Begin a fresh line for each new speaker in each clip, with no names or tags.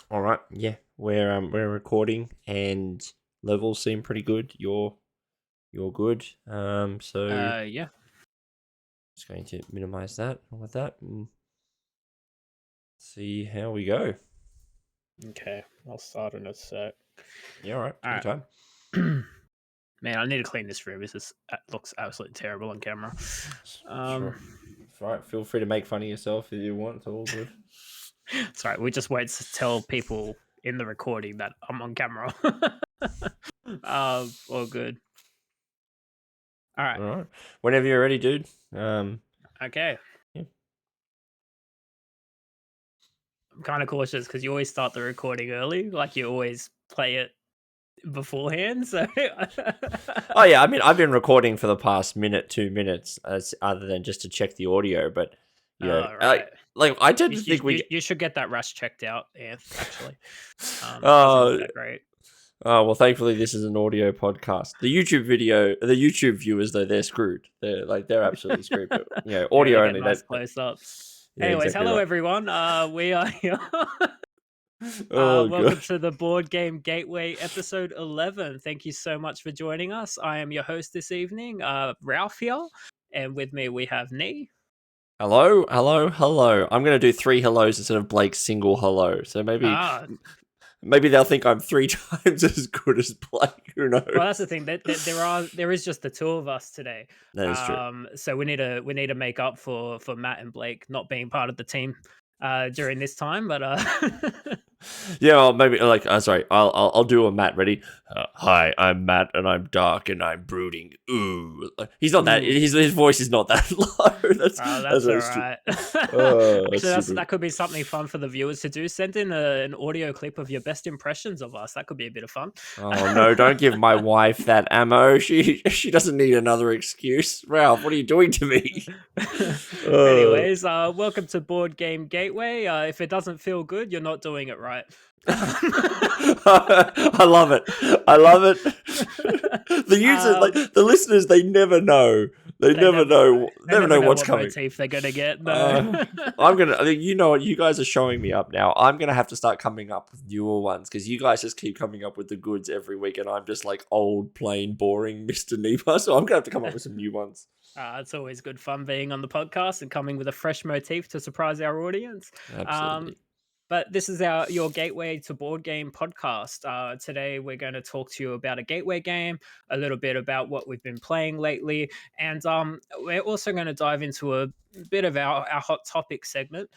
All right. Yeah, we're recording and levels seem pretty good. You're good. So
Yeah.
just going to minimize that with that and see how we go.
Okay, I'll start in a sec.
Yeah, all right.
All
Take your
right.
time.
Man, I need to clean this room. This looks absolutely terrible on camera.
Sure.
Um,
All right. Feel free to make fun of yourself if you want. It's all good.
sorry, we just wait to tell people in the recording that I'm on camera. All good. All right.
All right. Whenever you're ready, dude.
Okay.
Yeah.
I'm kind of cautious because you always start the recording early, like you always play it beforehand. So,
Oh yeah. I mean, I've been recording for the past minute, 2 minutes, as other than just to check the audio. But you know,
all right.
I tend
You,
to
you,
think we
you
get.
you should get that rush checked out, Anth, actually. It doesn't look
Oh,
that great.
Oh well, thankfully this is an audio podcast. The YouTube viewers though they're screwed. They're absolutely screwed. But
Yeah, they
audio
get
only.
nice close ups.
Yeah,
Anyways,
exactly
hello
right.
everyone. We are here.
Oh
Welcome
god.
to the Board Game Gateway episode 11. Thank you so much for joining us. I am your host this evening, Ralph here, and with me we have Nee.
Hello, hello, hello. I'm gonna do three hellos instead of Blake's single hello. So
Ah,
maybe they'll think I'm three times as good as Blake. Who
well, that's the
knows?
thing. There is just the two of us today.
That is true.
So we need to make up for Matt and Blake not being part of the team during this time, but
Yeah, well, maybe sorry. I'll do a Matt. Ready? Hi, I'm Matt, and I'm dark, and I'm brooding. Ooh, he's not that.
ooh.
His voice is not that low. That's
That's all
very stupid.
right.
That's
Actually,
stupid.
that could be something fun for the viewers to do. Send in an audio clip of your best impressions of us. That could be a bit of fun.
Oh no! Don't give my wife that ammo. She doesn't need another excuse. Ralph, what are you doing to me? Uh,
Anyways, welcome to Board Game Gateway. If it doesn't feel good, you're not doing it right.
I love it. I love it. The users, like
um,
the listeners, they never know. They
they
never
never
know.
they
Never
never
know
know
what's
what
coming.
motif they're gonna get. No.
Uh, I'm gonna. You know what? You guys are showing me up now. I'm gonna have to start coming up with newer ones because you guys just keep coming up with the goods every week, and I'm just like old, plain, boring Mr. Neeber. So I'm gonna have to come up with some new ones.
It's always good fun being on the podcast and coming with a fresh motif to surprise our audience. Um,
Absolutely.
but this is your gateway to board game podcast. Today we're going to talk to you about a gateway game, a little bit about what we've been playing lately, and we're also going to dive into a bit of our hot topic segment,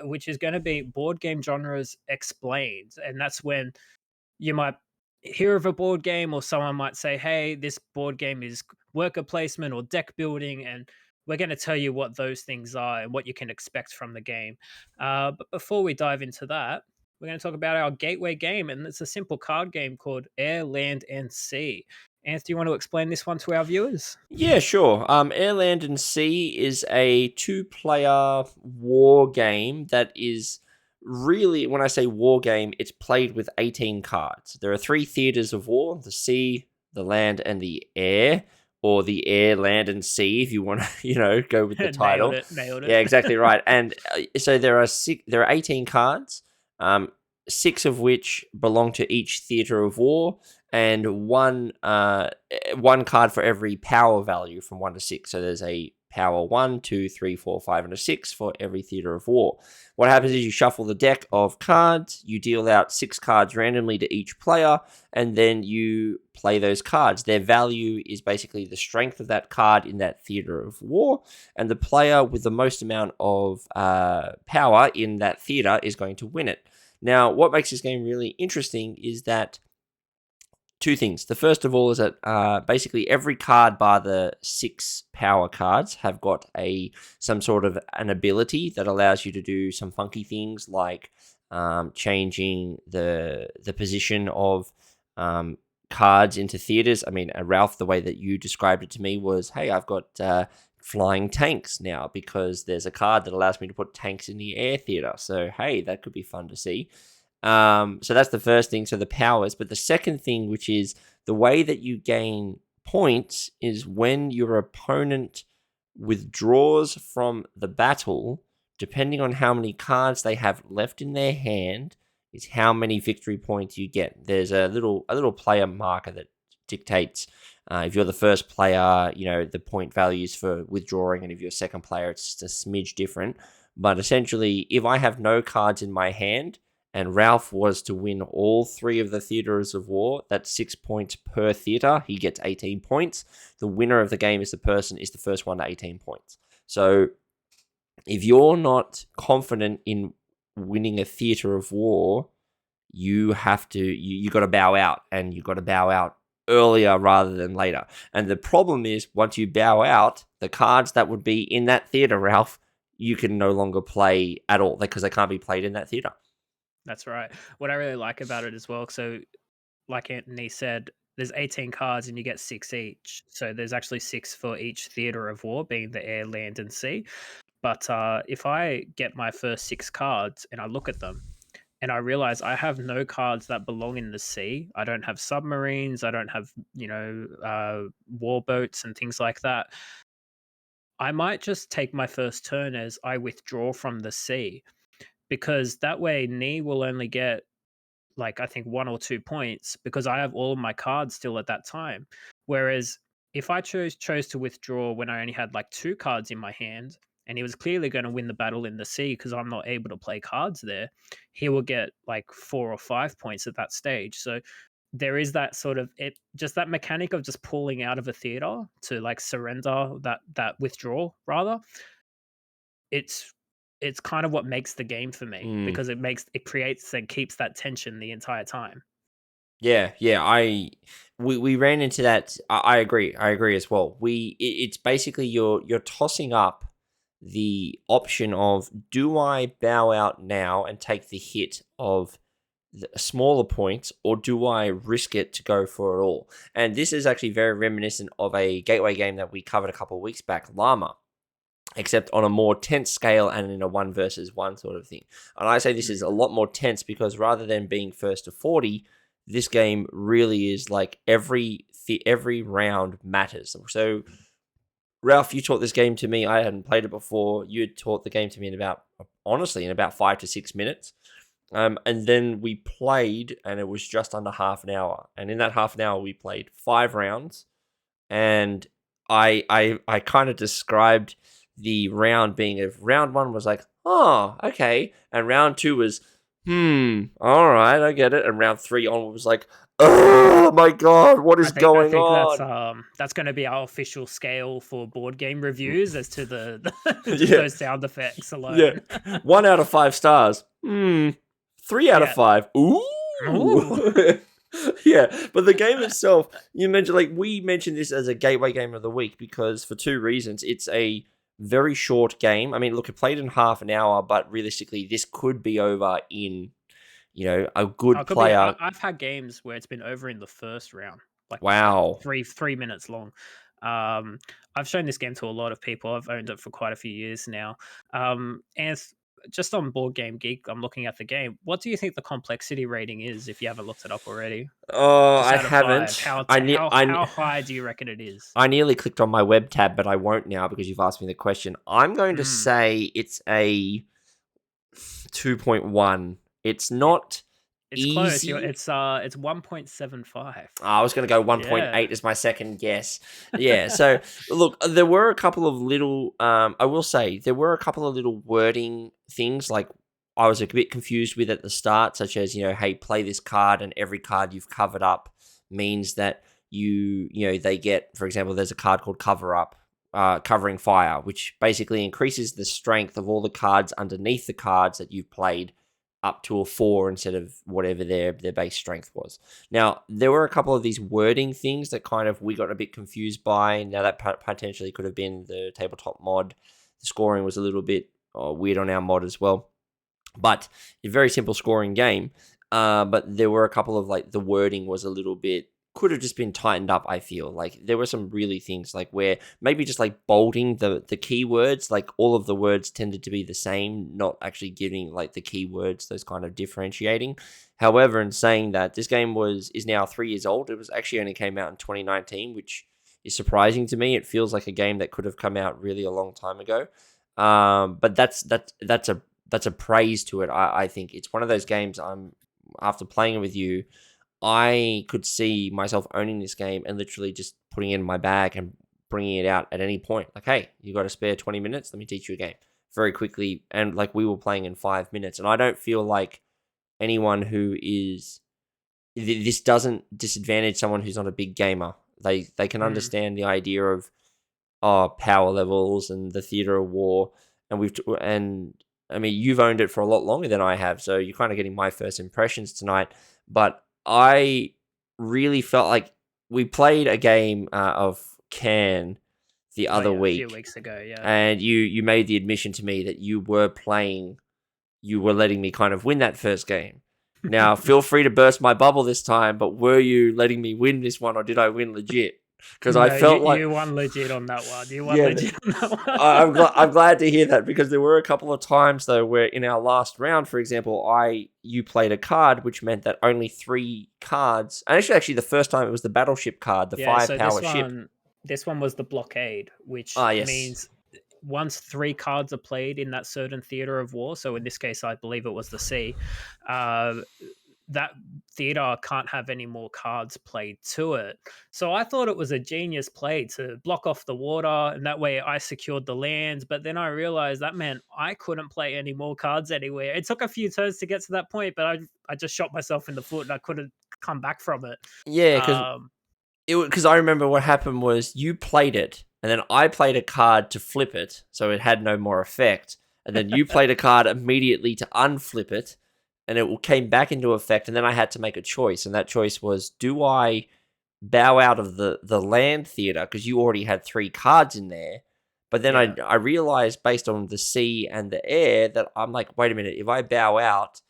which is going to be board game genres explained, and that's when you might hear of a board game or someone might say, hey, this board game is worker placement or deck building, and we're going to tell you what those things are and what you can expect from the game. But before we dive into that, we're going to talk about our gateway game, and it's a simple card game called Air, Land, and Sea. Anth, do you want to explain this one to our viewers?
Yeah, sure. Air, Land, and Sea is a two-player war game that is really, when I say war game, it's played with 18 cards. There are three theaters of war: the sea, the land, and the air, or the air, land, and sea, if you want to, go with the
Nailed
title.
it. Nailed
Yeah,
it.
exactly right. And so there are 18 cards, um, six of which belong to each theater of war, and one card for every power value from 1 to 6. So there's a power 1, 2, 3, 4, 5, and a 6 for every theater of war. What happens is you shuffle the deck of cards, you deal out 6 cards randomly to each player, and then you play those cards. Their value is basically the strength of that card in that theater of war, and the player with the most amount of power in that theater is going to win it. Now, what makes this game really interesting is that two things. The first of all is that basically every card bar the 6 power cards have got some sort of an ability that allows you to do some funky things like changing the position of cards into theaters. I mean, Ralph, the way that you described it to me was, hey, I've got flying tanks now because there's a card that allows me to put tanks in the air theater. So, hey, that could be fun to see. So that's the first thing, so the powers. But the second thing, which is the way that you gain points, is when your opponent withdraws from the battle, depending on how many cards they have left in their hand, is how many victory points you get. There's a little player marker that dictates if you're the first player, the point values for withdrawing, and if you're a second player, it's just a smidge different. But essentially, if I have no cards in my hand and Ralph was to win all 3 of the theaters of war, that's 6 points per theater. He gets 18 points. The winner of the game is the first one to 18 points. So if you're not confident in winning a theater of war, you have to, you got to bow out, and you got to bow out earlier rather than later. And the problem is, once you bow out, the cards that would be in that theater, Ralph, you can no longer play at all because they can't be played in that theater.
That's right. What I really like about it as well, so like Anthony said, there's 18 cards and you get 6 each. So there's actually 6 for each theater of war, being the air, land, and sea. But if I get my first 6 cards and I look at them and I realize I have no cards that belong in the sea, I don't have submarines, I don't have, war boats and things like that, I might just take my first turn as I withdraw from the sea, because that way Nee will only get, like, I think 1 or 2 points because I have all of my cards still at that time. Whereas if I chose to withdraw when I only had like 2 cards in my hand, and he was clearly going to win the battle in the sea because I'm not able to play cards there, he will get like 4 or 5 points at that stage. So there is that sort of, it just that mechanic of just pulling out of a theater to like surrender that withdrawal rather. It's it's kind of what makes the game for me,
Mm.
because it creates and keeps that tension the entire time.
Yeah, we ran into that. I agree. I agree as well. It's basically you're tossing up the option of, do I bow out now and take the hit of the smaller points, or do I risk it to go for it all? And this is actually very reminiscent of a gateway game that we covered a couple of weeks back, Llama, except on a more tense scale and in a 1 versus 1 sort of thing. And I say this is a lot more tense because rather than being first to 40, this game really is like every round matters. So, Ralph, you taught this game to me. I hadn't played it before. You had taught the game to me in about 5 to 6 minutes. And then we played, and it was just under half an hour. And in that half an hour, we played 5 rounds. And I kind of described the round being, if round 1 was like, oh, okay, and round 2 was, all right, I get it, and round 3 on was like, oh my god, what is going on?
That's going to be our official scale for board game reviews as to the just
Yeah.
those sound effects alone.
Yeah, 1 out of 5 stars. 3 out of 5. Ooh. Yeah, but the game itself, you mentioned, like, we mentioned this as a gateway game of the week because for 2 reasons. It's a very short game. I mean, look, it played in half an hour, but realistically, this could be over in, a good player.
I've had games where it's been over in the first round, like
Wow.
3 minutes long. I've shown this game to a lot of people. I've owned it for quite a few years now. And just on Board Game Geek, I'm looking at the game. What do you think the complexity rating is, if you haven't looked it up already?
Oh,
Just
I
out of 5,
haven't.
how high do you reckon it is?
I nearly clicked on my web tab, but I won't now because you've asked me the question. I'm going to say it's a 2.1. It's not
It's
easy.
close. It's 1.75.
I was going to go 1.8 as my second guess. Yeah. So look, there were a couple of little, I will say there were a couple of little wording things like I was a bit confused with at the start, such as, hey, play this card, and every card you've covered up means that they get, for example, there's a card called Cover Up, Covering Fire, which basically increases the strength of all the cards underneath the cards that you've played up to a 4 instead of whatever their base strength was. Now, there were a couple of these wording things that kind of we got a bit confused by. Now, that potentially could have been the tabletop mod. The scoring was a little bit weird on our mod as well. But a very simple scoring game. But there were a couple of, like, the wording was a little bit, could have just been tightened up, I feel. Like, there were some really things, like, where maybe just, like, bolding the keywords, like, all of the words tended to be the same, not actually giving, like, the keywords those kind of differentiating. However, in saying that, this game is now 3 years old. It was actually only came out in 2019, which is surprising to me. It feels like a game that could have come out really a long time ago. But that's a praise to it. I think it's one of those games I'm after playing it with you, I could see myself owning this game and literally just putting it in my bag and bringing it out at any point. Like, hey, you got a spare 20 minutes? Let me teach you a game very quickly. And like we were playing in 5 minutes. And I don't feel like anyone who is this doesn't disadvantage someone who's not a big gamer. They can understand the idea of power levels and the theater of war, and I mean you've owned it for a lot longer than I have, so you're kind of getting my first impressions tonight. But I really felt like we played a game of Can the other
a few
week,
weeks ago, yeah.
and you made the admission to me that you were letting me kind of win that first game. Now, feel free to burst my bubble this time, but were you letting me win this one, or did I win legit? Because I felt like
you won legit on that one. You won
yeah,
legit on that one.
I'm glad to hear that, because there were a couple of times though where in our last round, for example, you played a card which meant that only 3 cards, and actually the first time it was the battleship card, the 5-power ship.
This one was the blockade, which
Yes.
means once 3 cards are played in that certain theater of war, so in this case I believe it was the sea, that theater can't have any more cards played to it. So I thought it was a genius play to block off the water, and that way I secured the lands. But then I realized that meant I couldn't play any more cards anywhere. It took a few turns to get to that point, but I just shot myself in the foot and I couldn't come back from it.
Yeah, because I remember what happened was you played it, and then I played a card to flip it, so it had no more effect. And then you played a card immediately to unflip it, and it came back into effect. And then I had to make a choice, and that choice was: do I bow out of the land theater because you already had 3 cards in there? But then I realized, based on the sea and the air, that I'm like, wait a minute, if I bow out,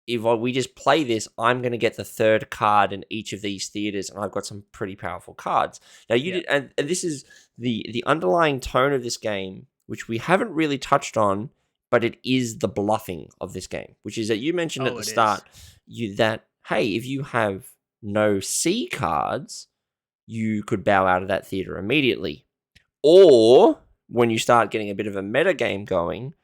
if we just play this, I'm going to get the 3rd card in each of these theaters, and I've got some pretty powerful cards. Now, and this is the underlying tone of this game, which we haven't really touched on, but it is the bluffing of this game, which is that you mentioned at the start, that, hey, if you have no sea cards, you could bow out of that theater immediately. Or, when you start getting a bit of a meta game going,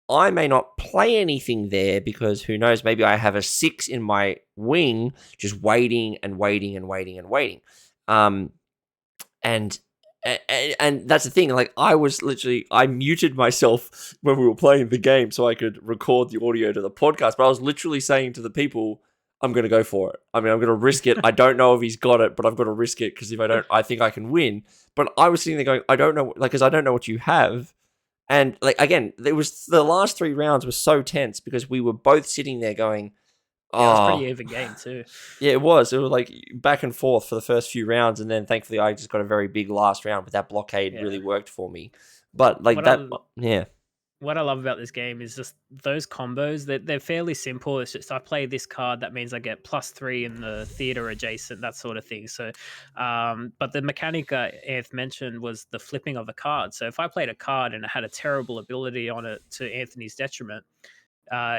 I may not play anything there because who knows, maybe I have a 6 in my wing just waiting and waiting and waiting and waiting. And that's the thing, like I muted myself when we were playing the game so I could record the audio to the podcast, but I was literally saying to the people, I'm going to go for it. I mean, I'm going to risk it. I don't know if he's got it, but I've got to risk it because if I don't, I think I can win. But I was sitting there going, I don't know, like, because I don't know what you have. And like, again, there was the last 3 rounds were so tense because we were both sitting there going,
it was a pretty even game too.
Yeah, it was. It was like back and forth for the first few rounds, and then thankfully I just got a very big last round, but that blockade really worked for me. But like
what I love about this game is just those combos. They're fairly simple. It's just I play this card, that means I get +3 in the theater adjacent, that sort of thing. So, but the mechanic Anth mentioned was the flipping of the card. So if I played a card and it had a terrible ability on it to Anthony's detriment,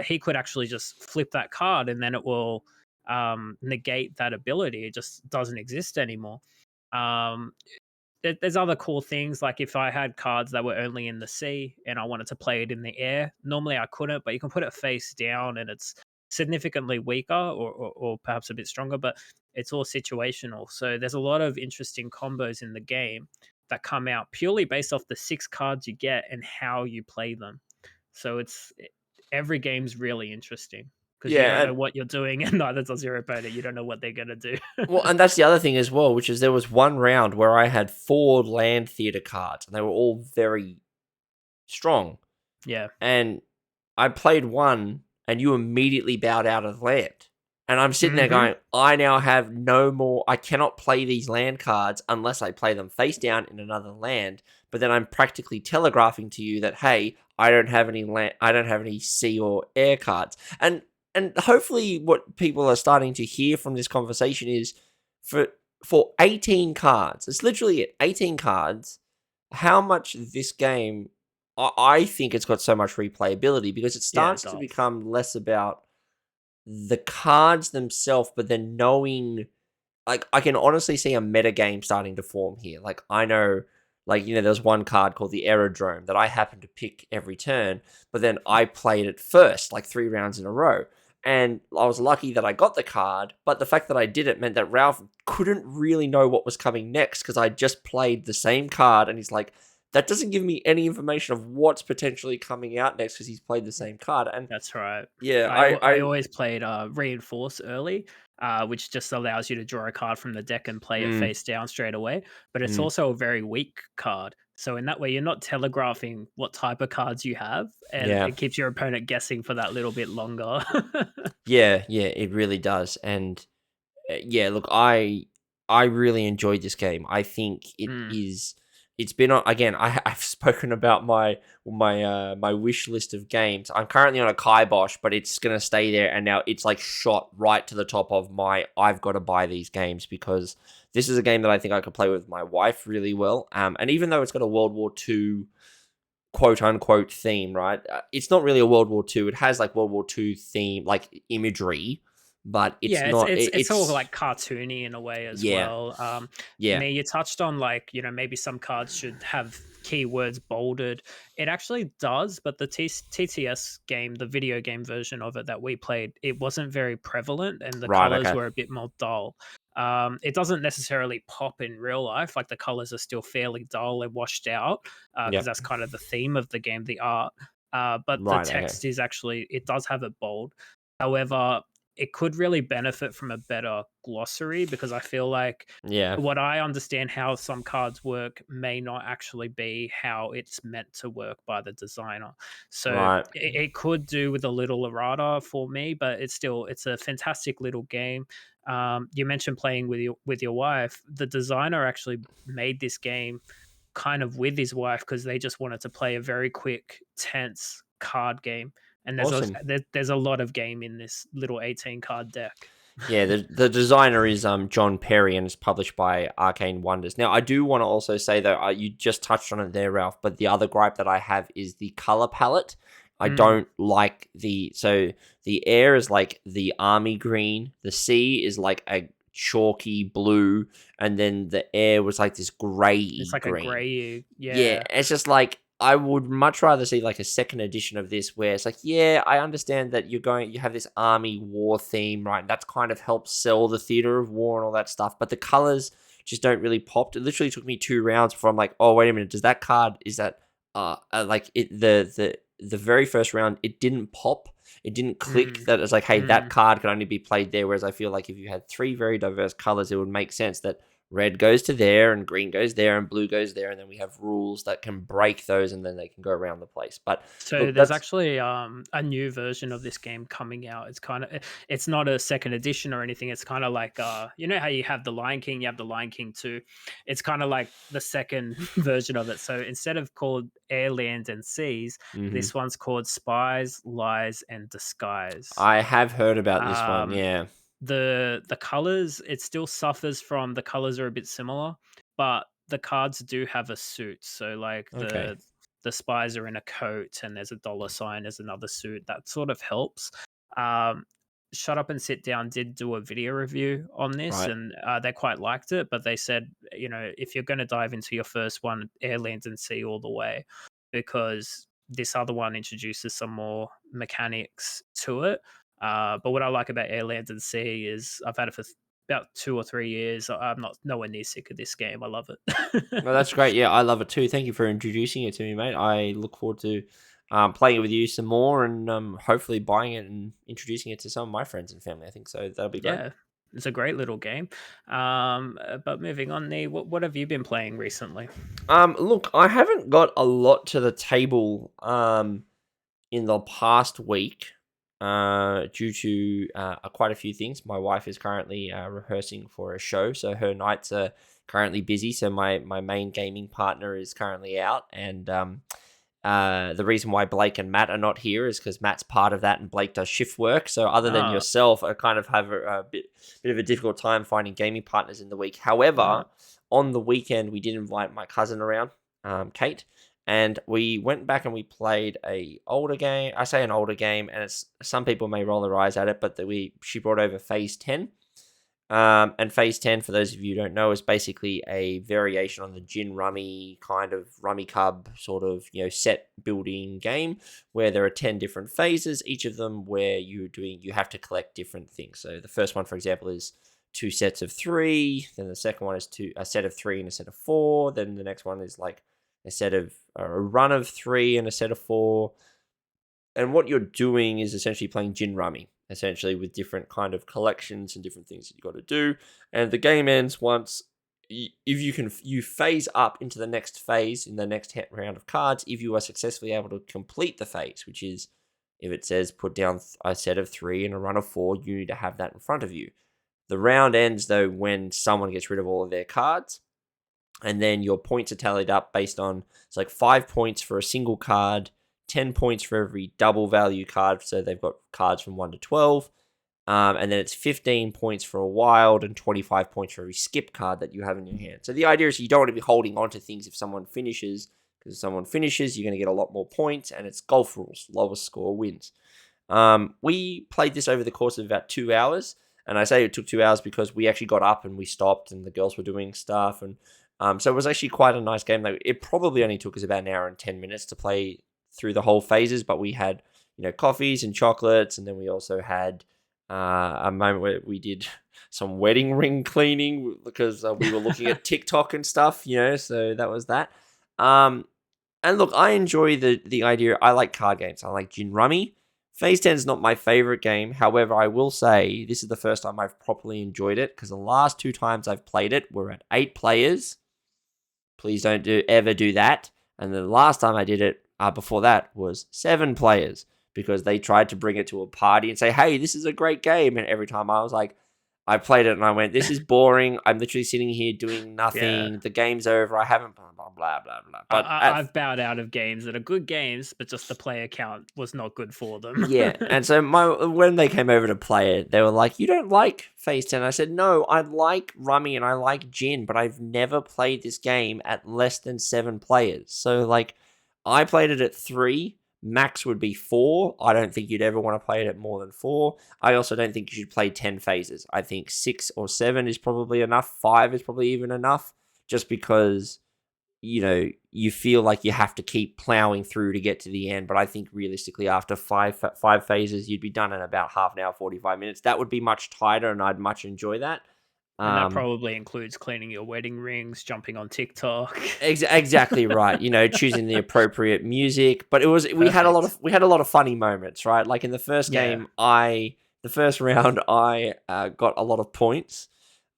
he could actually just flip that card, and then it will negate that ability. It just doesn't exist anymore. There's other cool things, like if I had cards that were only in the sea and I wanted to play it in the air, normally I couldn't, but you can put it face down and it's significantly weaker or perhaps a bit stronger, but it's all situational. So there's a lot of interesting combos in the game that come out purely based off the 6 cards you get and how you play them. So every game's really interesting because you don't know what you're doing, and neither does your opponent. You don't know what they're going to do.
Well, and that's the other thing as well, which is there was one round where I had 4 land theater cards, and they were all very strong.
Yeah.
And I played one, and you immediately bowed out of land. And I'm sitting there going, I now have no more. I cannot play these land cards unless I play them face down in another land. But then I'm practically telegraphing to you that, hey, I don't have any land. I don't have any sea or air cards. And hopefully what people are starting to hear from this conversation is for 18 cards, it's literally it, 18 cards, how much this game, I think it's got so much replayability because it starts to become less about the cards themselves, but then knowing, like, I can honestly see a meta game starting to form here. Like, I know, like, you know, there's one card called the Aerodrome that I happen to pick every turn, but then I played it first, like 3 rounds in a row. And I was lucky that I got the card, but the fact that I did it meant that Ralph couldn't really know what was coming next because I just played the same card, and he's like, that doesn't give me any information of what's potentially coming out next because he's played the same card. And
That's right.
yeah,
I always played Reinforce early, which just allows you to draw a card from the deck and play it
mm,
face down straight away. But it's
mm,
also a very weak card. So in that way, you're not telegraphing what type of cards you have, and
yeah,
it keeps your opponent guessing for that little bit longer.
yeah, it really does. And yeah, look, I really enjoyed this game. I think it
Mm.
is. It's been on again. I've spoken about my wish list of games. I'm currently on a kibosh, but it's gonna stay there. And now it's like shot right to the top of my. I've got to buy these games because this is a game that I think I could play with my wife really well. And even though it's got a World War II quote unquote theme, right? It's not really a World War II. It has like World War II theme, like imagery, but it's
Yeah, it's
not.
it's it's sort of
It's
like cartoony in a way as
yeah,
well.
yeah,
You touched on like maybe some cards should have keywords bolded. It actually does, but the TTS game, the video game version of it that we played, it wasn't very prevalent, and the
right,
colors
okay,
were a bit more dull. It doesn't necessarily pop in real life; like the colors are still fairly dull and washed out,
yeah,
because that's kind of the theme of the game, the art. But the
right, okay,
text is actually it does have it bold. However, it could really benefit from a better glossary because I feel like
yeah,
what I understand how some cards work may not actually be how it's meant to work by the designer. So
right,
it could do with a little errata for me, but it's a fantastic little game. You mentioned playing with your wife. The designer actually made this game kind of with his wife because they just wanted to play a very quick, tense card game. And
awesome.
there's a lot of game in this little 18 card deck.
Yeah, the designer is John Perry and it's published by Arcane Wonders. Now, I do want to also say though, you just touched on it there, Ralph. But the other gripe that I have is the color palette. I
Mm,
don't like the air is like the army green, the sea is like a chalky blue, and then the air was like this
it's
grayy
like a
green.
gray,
Yeah,
yeah.
it's just like I would much rather see like a second edition of this where it's like, yeah, I understand that you have this army war theme, right? That's kind of helps sell the theater of war and all that stuff, but the colors just don't really pop. It literally took me 2 rounds before I'm like, oh, wait a minute, does that card is that like it the very first round it didn't pop. It didn't click
Mm,
that it's like, hey, that
mm.
card can only be played there. Whereas I feel like if you had three very diverse colors, it would make sense that red goes to there and green goes there and blue goes there, and then we have rules that can break those and then they can go around the place. But
So
look,
there's
that's
actually a new version of this game coming out. It's not a second edition or anything. It's kind of like how you have the Lion King, you have the Lion King 2. It's kind of like the second version of it. So instead of called Air, Land and Seas,
hmm
this one's called Spies, Lies and Disguise.
I have heard about this one.
Um
Yeah.
the colors, it still suffers from the colors are a bit similar, but the cards do have a suit. So like
Okay.
the spies are in a coat and there's a dollar sign as another suit. That sort of helps. Um, Shut Up and Sit Down did do a video review on this,
Right.
and they quite liked it. But they said, if you're going to dive into your first one, Air, Land, and Sea all the way, because this other one introduces some more mechanics to it. But what I like about Air, Land, and Sea is I've had it for about 2 or 3 years. I'm not nowhere near sick of this game. I love it.
Well, that's great. Yeah, I love it too. Thank you for introducing it to me, mate. I look forward to playing it with you some more and hopefully buying it and introducing it to some of my friends and family. I think so. That'll be great.
Yeah, it's a great little game. But moving on, Nee, what have you been playing recently?
Look, I haven't got a lot to the table in the past week due to quite a few things. My wife is currently rehearsing for a show, so her nights are currently busy. So my main gaming partner is currently out, and the reason why Blake and Matt are not here is because Matt's part of that and Blake does shift work. So other than
Oh,
yourself, I kind of have a bit of a difficult time finding gaming partners in the week.
uh,
However, on the weekend, we did invite my cousin around, Kate, and we went back and we played a older game. I say an older game, and it's some people may roll their eyes at it, but she brought over Phase 10. And phase 10, for those of you who don't know, is basically a variation on the gin rummy kind of rummy cub sort of, set building game where there are 10 different phases, each of them where you have to collect different things. So the first one, for example, is 2 sets of 3. Then the second one is a set of 3 and a set of 4. Then the next one is like a run of 3 and a set of 4. And what you're doing is essentially playing gin rummy, essentially with different kind of collections and different things that you got to do. And the game ends once you phase up into the next phase in the next round of cards if you are successfully able to complete the phase, which is if it says put down a set of 3 and a run of 4, you need to have that in front of you. The round ends though when someone gets rid of all of their cards, and then your points are tallied up based on, it's like 5 points for a single card, 10 points for every double value card. So they've got cards from 1 to 12. And then it's 15 points for a wild and 25 points for every skip card that you have in your hand. So the idea is you don't want to be holding on to things if someone finishes, because if someone finishes, you're going to get a lot more points, and it's golf rules. Lowest score wins. We played this over the course of about 2 hours. And I say it took 2 hours because we actually got up and we stopped and the girls were doing stuff. And so it was actually quite a nice game. It probably only took us about an hour and 10 minutes to play through the whole phases, but we had, coffees and chocolates, and then we also had a moment where we did some wedding ring cleaning because we were looking at TikTok and stuff, so that was that. And look, I enjoy the idea. I like card games. I like Gin Rummy. Phase 10 is not my favorite game. However, I will say this is the first time I've properly enjoyed it, because the last 2 times I've played it were at 8 players. Please don't ever do that. And the last time I did it before that was 7 players, because they tried to bring it to a party and say, hey, this is a great game. And every time I was like, I played it and I went, this is boring. I'm literally sitting here doing nothing. Yeah. The game's over. I haven't blah, blah, blah, blah, blah. But
I've bowed out of games that are good games, but just the player count was not good for them.
Yeah. And so when they came over to play it, they were like, you don't like Phase 10? I said, no, I like Rummy and I like Gin, but I've never played this game at less than 7 players. So I played it at 3. Max would be 4. I don't think you'd ever want to play it at more than 4. I also don't think you should play 10 phases. I think 6 or 7 is probably enough. 5 is probably even enough, just because, you feel like you have to keep plowing through to get to the end. But I think realistically, after 5 phases, you'd be done in about half an hour, 45 minutes. That would be much tighter, and I'd much enjoy that.
And that probably includes cleaning your wedding rings, jumping on TikTok.
Exactly right. Choosing the appropriate music. But we had a lot of funny moments, right? Like in the first game, the first round, I got a lot of points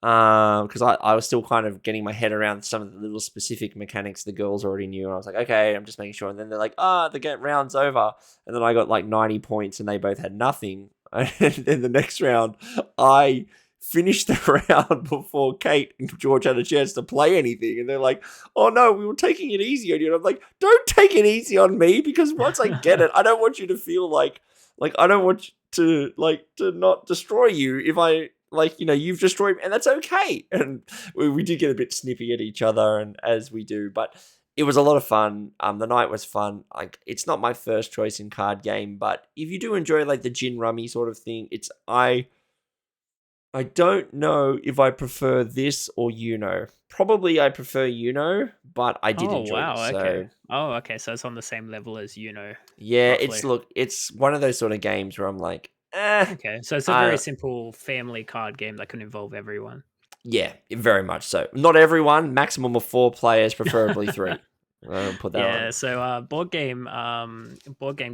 because I was still kind of getting my head around some of the little specific mechanics the girls already knew. And I was like, okay, I'm just making sure. And then they're like, the round's over. And then I got 90 points and they both had nothing. And then the next round, I finished the round before Kate and George had a chance to play anything, and they're like, oh no, we were taking it easy on you. And I'm like, don't take it easy on me, because once I get it, I don't want you to feel like I don't want to not destroy you if I you've destroyed me, and that's okay. And we did get a bit snippy at each other, and as we do, but it was a lot of fun. The night was fun. It's not my first choice in card game, but if you do enjoy the Gin Rummy sort of thing, I don't know if I prefer this or Uno. Probably I prefer Uno, but I did enjoy it. So.
Okay. Oh, okay. So it's on the same level as Uno.
Yeah, roughly. It's one of those sort of games where I'm like,
Okay, so it's a very simple family card game that can involve everyone.
Yeah, very much so. Not everyone. Maximum of 4 players, preferably 3. Put that on.
So Board Game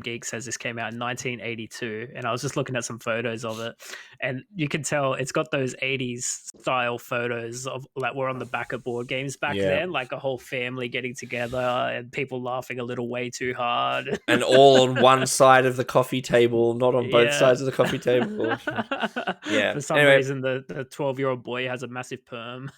Geek says this came out in 1982, and I was just looking at some photos of it, and you can tell it's got those 80s style photos of that were on the back of board games back then, like a whole family getting together and people laughing a little way too hard,
and all on one side of the coffee table, not on both sides of the coffee table. Yeah.
For some reason, the 12-year-old boy has a massive perm.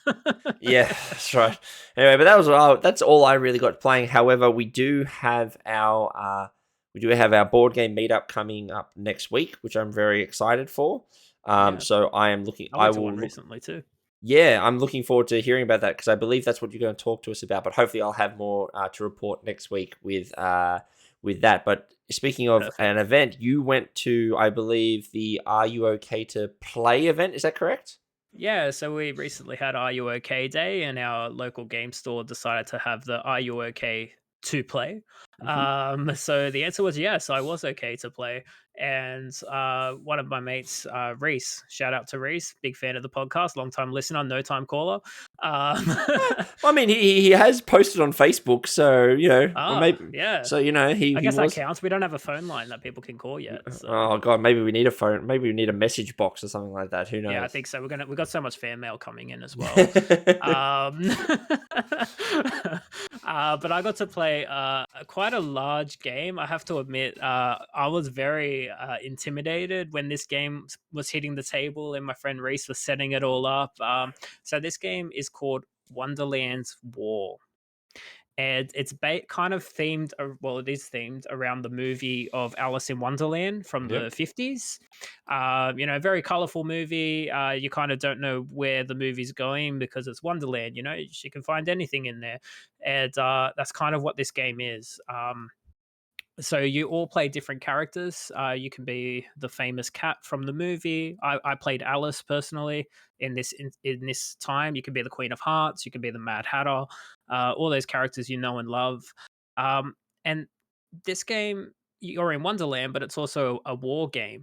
Yeah, that's right. Anyway, but that's all I really got playing. However, we do have our board game meetup coming up next week, which I'm very excited for. So I am looking.
I went to one recently too.
Yeah, I'm looking forward to hearing about that, because I believe that's what you're going to talk to us about. But hopefully, I'll have more to report next week with that. But speaking of an event, you went to, I believe, the Are You Okay to Play event. Is that correct?
Yeah, so we recently had Are You OK Day, and our local game store decided to have the Are You OK to play.
Hmm.
So the answer was yes, I was okay to play. And one of my mates, Reese, shout out to Reese, big fan of the podcast, long time listener, no time caller. Um,
Well, I mean, he has posted on Facebook, so or
oh,
maybe
yeah.
so
I
he
guess that
was.
counts. We don't have a phone line that people can call yet. So
Oh god, maybe we need a phone. Maybe we need a message box or something like that. Who
yeah, I
knows?
think so. We got so much fan mail coming in as well. Um, but I got to play quite a large game. I have to admit, I was very intimidated when this game was hitting the table and my friend Reese was setting it all up. So this game is called Wonderlands War, and it's kind of themed, well, it is themed around the movie of Alice in Wonderland from
Yep.
the 50s. Very colorful movie. You kind of don't know where the movie's going because it's Wonderland. You can find anything in there, and that's kind of what this game is. So you all play different characters. You can be the famous cat from the movie. I played Alice personally in this time. You can be the Queen of Hearts. You can be the Mad Hatter. All those characters you know and love. And this game, you're in Wonderland, but it's also a war game,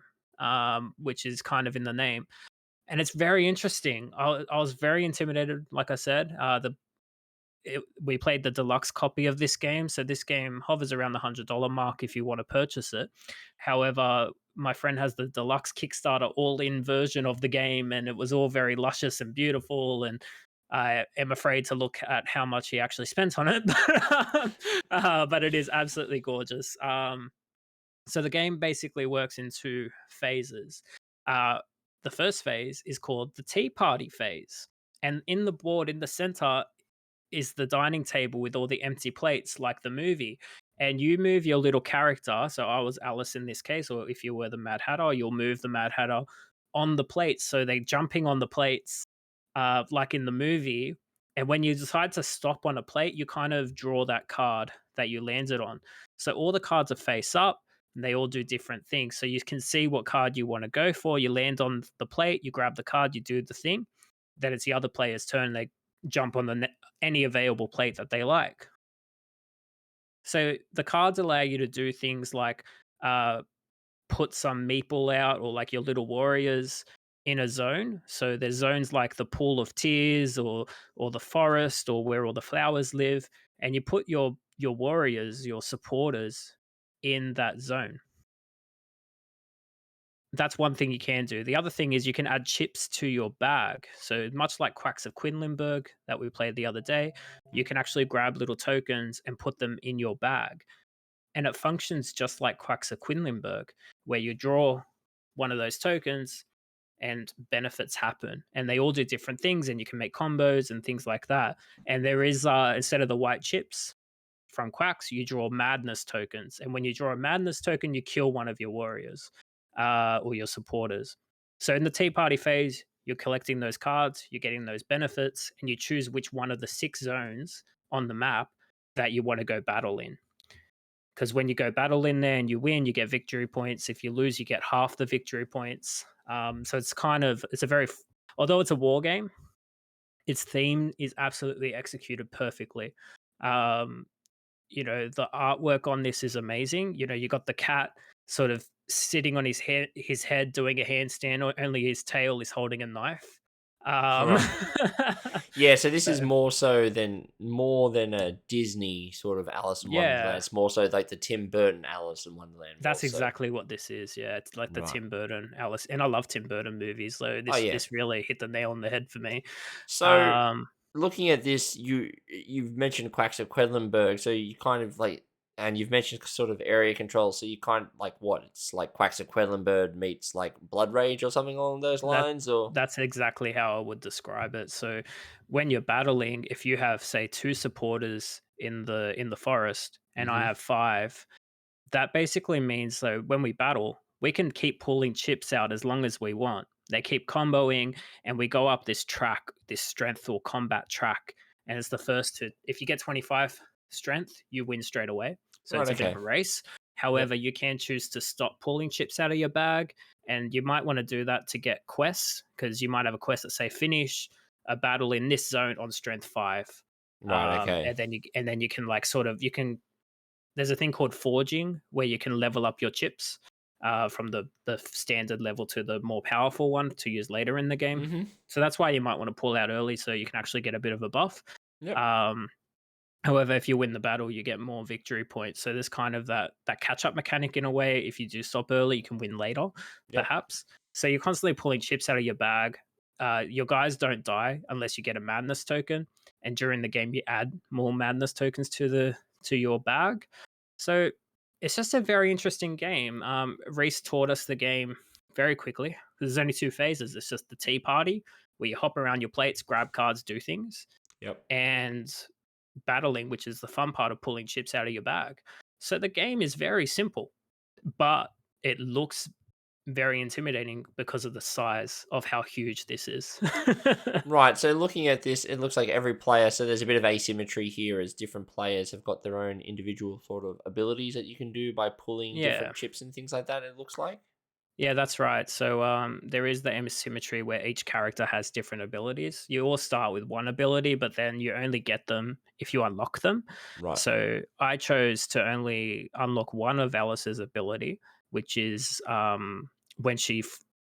which is kind of in the name. And it's very interesting. I was very intimidated, like I said. We played the deluxe copy of this game, so this game hovers around the $100 mark if you want to purchase it. However, my friend has the deluxe Kickstarter all-in version of the game, and it was all very luscious and beautiful. And I am afraid to look at how much he actually spent on it, but it is absolutely gorgeous. So the game basically works in two phases. Uh, the first phase is called the Tea Party phase, and in the board in the center is the dining table with all the empty plates like the movie. And you move your little character. So I was Alice in this case, or if you were the Mad Hatter, you'll move the Mad Hatter on the plates. So they're jumping on the plates like in the movie. And when you decide to stop on a plate, you kind of draw that card that you landed on. So all the cards are face up and they all do different things. So you can see what card you want to go for. You land on the plate, you grab the card, you do the thing. Then it's the other player's turn. They jump on any available plate that they like. So the cards allow you to do things like uh, put some meeple out or like your little warriors in a zone. So there's zones like the pool of tears or the forest or where all the flowers live, and you put your warriors, your supporters, in that zone. That's one thing you can do. The other thing is you can add chips to your bag. So much like Quacks of Quinlanburg that we played the other day, you can actually grab little tokens and put them in your bag. And it functions just like Quacks of Quinlanburg, where you draw one of those tokens and benefits happen. And they all do different things, and you can make combos and things like that. And there is instead of the white chips from Quacks, you draw madness tokens. And when you draw a madness token, you kill one of your warriors or your supporters. So in the Tea Party phase, you're collecting those cards, you're getting those benefits, and you choose which one of the 6 zones on the map that you want to go battle in. Because when you go battle in there and you win, you get victory points. If you lose, you get half the victory points. So it's a very, although it's a war game, its theme is absolutely executed perfectly. Um, the artwork on this is amazing. You got the cat sort of sitting on his head doing a handstand, or only his tail is holding a knife. Um,
Right. Yeah, so this is
so
more than a Disney sort of Alice in Wonderland.
yeah,
It's more so like the Tim Burton Alice in Wonderland, more
that's
so.
exactly what this is. Yeah, it's like the
Right.
Tim Burton Alice, and I love Tim Burton movies. So
Oh yeah.
this really hit the nail on the head for me.
So
Um,
looking at this, you've mentioned Quacks of Quedlinburg, so you kind of like, and you've mentioned sort of area control, so you kind of like what it's like Quacks of Quedlinburg meets like Blood Rage or something along those
that
lines, or
that's exactly how I would describe it. So when you're battling, if you have say 2 supporters in the forest, and I
hmm.
have 5, that basically means so when we battle, we can keep pulling chips out as long as we want. They keep comboing, and we go up this track, this strength or combat track. And it's the first to, if you get 25 strength, you win straight away. So
Right,
it's a bit of
okay.
a race.
Yep.
However, you can choose to stop pulling chips out of your bag, and you might want to do that to get quests because you might have a quest that say finish a battle in this zone on strength 5.
Right. Okay.
And then you can like sort of you can there's a thing called forging where you can level up your chips from the standard level to the more powerful one to use later in the game.
Mm-hmm.
So that's why you might want to pull out early so you can actually get a bit of a buff.
Yep.
Um, However, if you win the battle, you get more victory points. So there's kind of that catch up mechanic in a way. If you do stop early, you can win later,
Yep.
perhaps. So you're constantly pulling chips out of your bag. Your guys don't die unless you get a madness token, and during the game you add more madness tokens to your bag. So it's just a very interesting game. Reese taught us the game very quickly. There's only two phases. It's just the tea party where you hop around your plates, grab cards, do things,
Yep.
and battling, which is the fun part of pulling chips out of your bag. So the game is very simple, but it looks very intimidating because of the size of how huge this is.
Right. So looking at this, it looks like every player. So there's a bit of asymmetry here, as different players have got their own individual sort of abilities that you can do by pulling
Yeah.
different chips and things like that. It looks like.
Yeah, that's right. So there is the asymmetry where each character has different abilities. You all start with one ability, but then you only get them if you unlock them.
Right.
So I chose to only unlock one of Alice's ability, which is when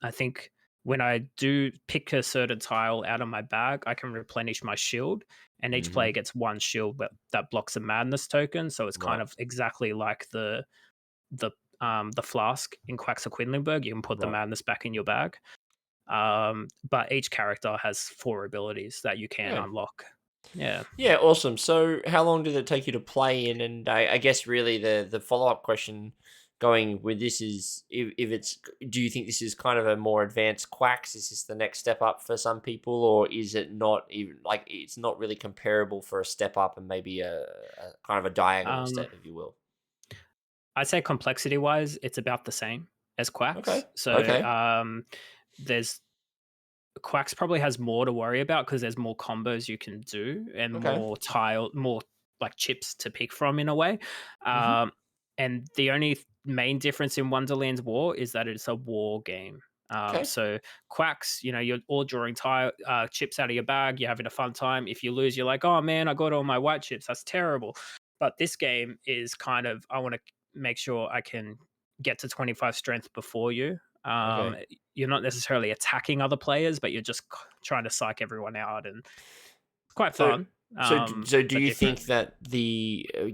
I think when I do pick a certain tile out of my bag, I can replenish my shield, and each
Mm-hmm.
player gets one shield that blocks a madness token. So it's kind
Right.
of exactly like the the flask in Quacks of Quedlinburg. You can put the
Right.
madness back in your bag. But each character has four abilities that you can
Okay.
unlock. Yeah.
Yeah, awesome. So, how long did it take you to play in? And I guess really the follow up question going with this is if it's do you think this is kind of a more advanced quacks? Is this the next step up for some people, or is it not even like it's not really comparable for a step up and maybe a kind of a diagonal
Um,
step, if you will?
I'd say complexity wise, it's about the same as
Okay.
Quacks. So
Okay.
there's Quacks probably has more to worry about because there's more combos you can do and
Okay.
more like chips to pick from in a way.
Mm-hmm.
Um, and the only main difference in Wonderlands War is that it's a war game.
Okay.
So Quacks, you're all drawing chips out of your bag. You're having a fun time. If you lose, you're like, oh man, I got all my white chips. That's terrible. But this game is kind of, I want to make sure I can get to 25 strength before you.
Okay.
You're not necessarily attacking other players, but you're just trying to psych everyone out, and it's quite
So,
fun,
so do
but
you
different.
think that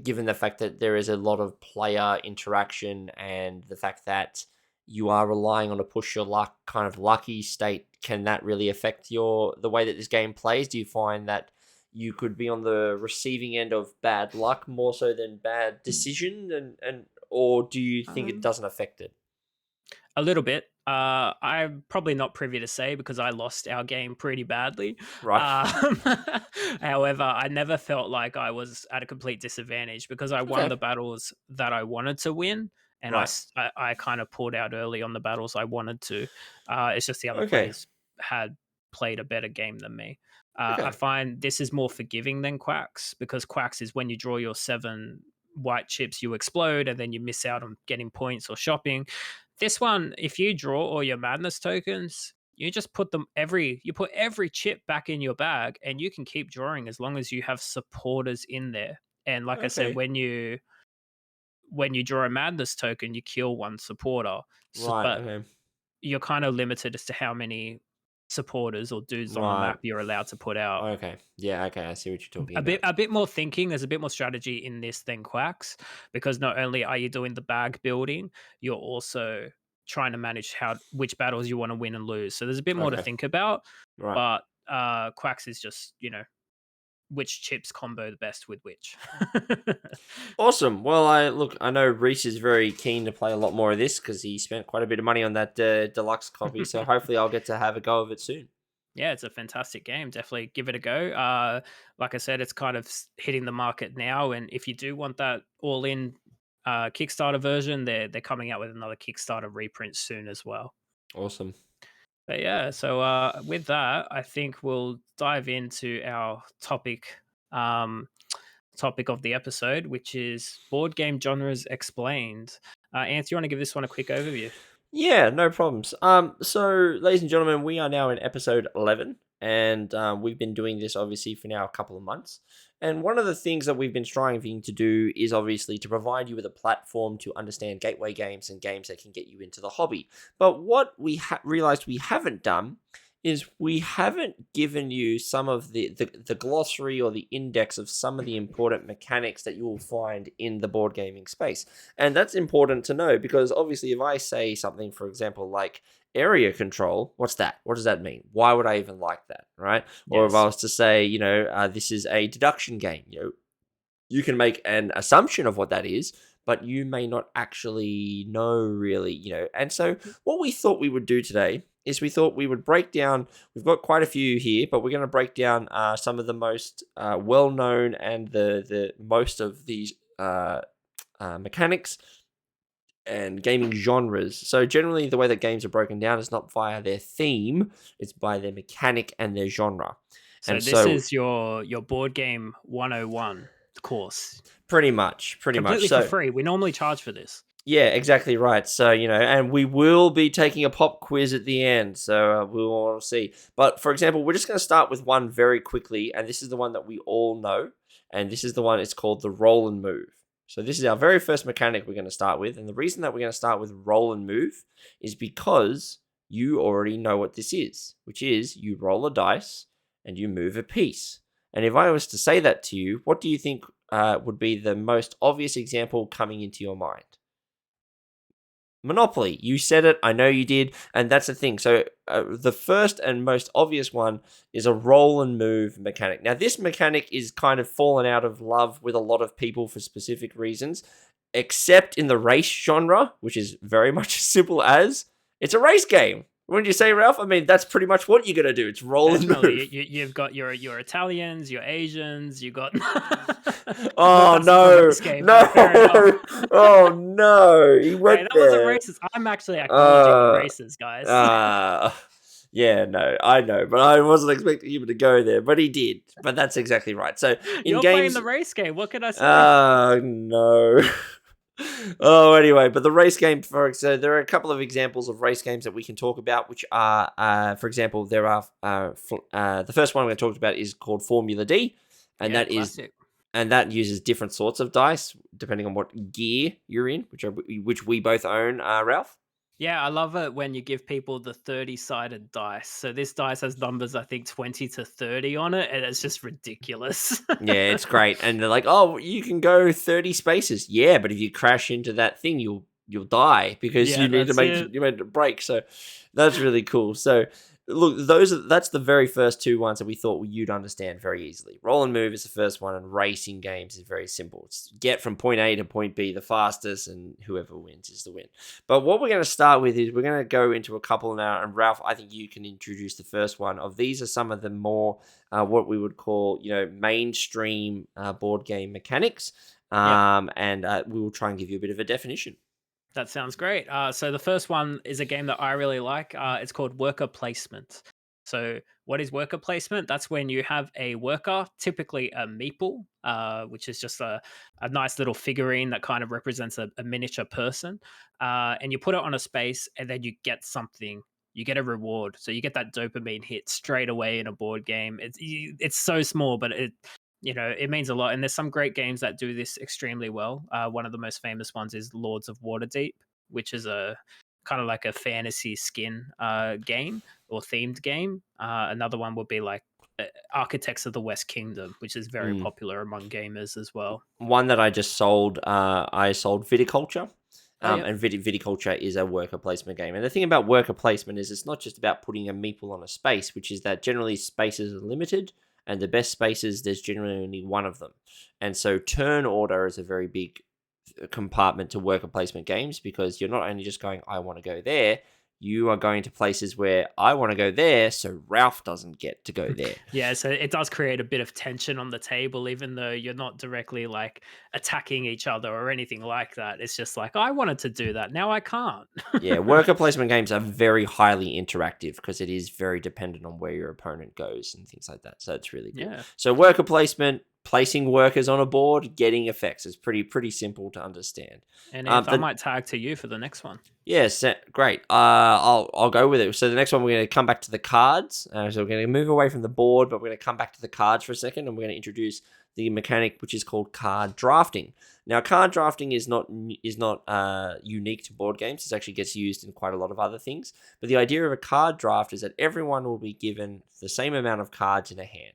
given the fact that there is a lot of player interaction and the fact that you are relying on a push your luck kind of lucky state, can that really affect the way that this game plays? Do you find that you could be on the receiving end of bad luck more so than bad decision, and or do you think it
Um,
doesn't affect it?
A little bit. I'm probably not privy to say because I lost our game pretty badly.
Right.
Um, However, I never felt like I was at a complete disadvantage because I won
Okay.
the battles that I wanted to win, and
Right.
I kind of pulled out early on the battles I wanted to. It's just the other
Okay.
players had played a better game than me. I
Okay.
find this is more forgiving than Quacks because Quacks is when you draw your 7 white chips, you explode, and then you miss out on getting points or shopping. This one, if you draw all your madness tokens, you just put every chip back in your bag and you can keep drawing as long as you have supporters in there. And like I said,
Okay.
when you draw a madness token, you kill one supporter. So,
Right.
but
Okay.
you're kind of limited as to how many supporters or dudes on the
Right.
map you're allowed to put out.
Okay. Yeah. Okay. I see what you're talking
A bit
about.
a bit more thinking, there's a bit more strategy in this than Quacks, because not only are you doing the bag building, you're also trying to manage how which battles you want to win and lose. So there's a bit more to
Okay.
think about,
Right.
but Quacks is just, which chips combo the best with which.
Awesome. Well, I know Reese is very keen to play a lot more of this because he spent quite a bit of money on that deluxe copy. So hopefully, I'll get to have a go of it soon.
Yeah, it's a fantastic game. Definitely give it a go. Like I said, it's kind of hitting the market now, and if you do want that all-in Kickstarter version, they're coming out with another Kickstarter reprint soon as well.
Awesome.
But yeah, so with that, I think we'll dive into our topic. Um, topic of the episode, which is board game genres explained. Ant, you want to give this one a quick overview?
Yeah, no problems. So, ladies and gentlemen, we are now in episode 11, and we've been doing this obviously for now a couple of months. And one of the things that we've been striving to do is obviously to provide you with a platform to understand gateway games and games that can get you into the hobby. But what we realized we haven't done is we haven't given you some of the glossary or the index of some of the important mechanics that you will find in the board gaming space. And that's important to know because obviously if I say something, for example, like area control, what's that? What does that mean? Why would I even like that, right? Or if I
Yes.
was to say, this is a deduction game, you can make an assumption of what that is, but you may not actually know really, And so what we thought we would do today is we thought we would break down, we've got quite a few here, but we're going to break down some of the most well-known and the most of these mechanics and gaming genres. So generally the way that games are broken down is not via their theme, it's by their mechanic and their genre.
So
And
this
so
is your board game 101 course.
pretty much.
Completely for
So
free. We normally charge for this.
yeah, exactly right. So, and we will be taking a pop quiz at the end. So we'll see. But for example, we're just going to start with one very quickly. And this is the one that we all know. And this is the one, it's called the roll and move. So this is our very first mechanic we're going to start with. And the reason that we're going to start with roll and move is because you already know what this is, which is you roll a dice and you move a piece. And if I was to say that to you, what do you think would be the most obvious example coming into your mind? Monopoly. You said it. I know you did. And that's the thing. So the first and most obvious one is a roll and move mechanic. Now, this mechanic is kind of fallen out of love with a lot of people for specific reasons, except in the race genre, which is very much as simple as it's a race game. Wouldn't you say, Ralph? I mean, that's pretty much what you're going to do. It's roll and move.
You've got your Italians, your Asians, you got.
Oh no! No! Oh no! He went
that
there.
wasn't racist. I'm actually acknowledging races, guys.
Yeah, no, I know, but I wasn't expecting him to go there, but he did. But that's exactly right. So
You're playing the race game. What can I say?
No. Oh, anyway, but the race game, so there are a couple of examples of race games that we can talk about, which are, for example, there are the first one we're going to talk about is called Formula D, and that uses different sorts of dice depending on what gear you're in, which we both own, Ralph.
Yeah, I love it when you give people the 30-sided dice. So this dice has numbers, I think, 20 to 30 on it, and it's just ridiculous.
Yeah, it's great. And they're like, oh, you can go 30 spaces. Yeah, but if you crash into that thing, you'll die because you need to make a break. So that's really cool. So look, that's the very first two ones that we thought you'd understand very easily. Roll and move is the first one, and racing games is very simple. It's get from point A to point B the fastest, and whoever wins is the win. But what we're going to start with is we're going to go into a couple now, and Ralph, I think you can introduce the first one of these are some of the more what we would call mainstream board game mechanics, and we will try and give you a bit of a definition.
That sounds great. So the first one is a game that I really like. It's called worker placement. So what is worker placement? That's when you have a worker, typically a meeple, which is just a nice little figurine that kind of represents a miniature person. And you put it on a space and then you get something. You get a reward. So you get that dopamine hit straight away in a board game. It's so small, but it means a lot. And there's some great games that do this extremely well. One of the most famous ones is Lords of Waterdeep, which is a kind of like a fantasy skin game or themed game. Another one would be like Architects of the West Kingdom, which is very popular among gamers as well.
One that I just sold, I sold Viticulture. And Viticulture is a worker placement game. And the thing about worker placement is it's not just about putting a meeple on a space, which is that generally spaces are limited. And the best spaces, there's generally only one of them. And so turn order is a very big compartment to worker placement games because you're not only just going, I want to go there, you are going to places where I want to go there, so Ralph doesn't get to go there.
Yeah, so it does create a bit of tension on the table, even though you're not directly like attacking each other or anything like that. It's just like, I wanted to do that, now I can't.
Yeah, worker placement games are very highly interactive because it is very dependent on where your opponent goes and things like that. So it's really cool.
Yeah.
So worker placement, placing workers on a board, getting effects. It's pretty simple to understand.
And if I
The
might tag to you for the next one.
Yes, great. I'll go with it. So the next one, we're going to come back to the cards. So we're going to move away from the board, but we're going to come back to the cards for a second, and we're going to introduce the mechanic which is called card drafting. Now, card drafting is not unique to board games. It actually gets used in quite a lot of other things. But the idea of a card draft is that everyone will be given the same amount of cards in a hand,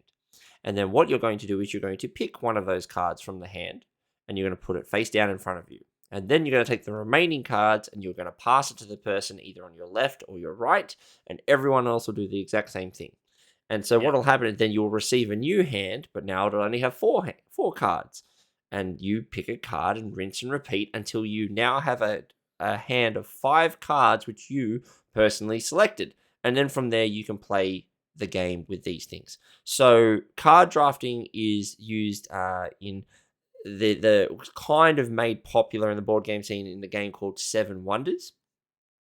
and then what you're going to do is you're going to pick one of those cards from the hand, and you're going to put it face down in front of you. And then you're going to take the remaining cards and you're going to pass it to the person either on your left or your right, and everyone else will do the exact same thing. And so what will happen is then you'll receive a new hand, but now it'll only have four cards. And you pick a card and rinse and repeat until you now have a hand of 5 cards which you personally selected. And then from there you can play the game with these things. So card drafting is used in the kind of made popular in the board game scene in the game called Seven Wonders,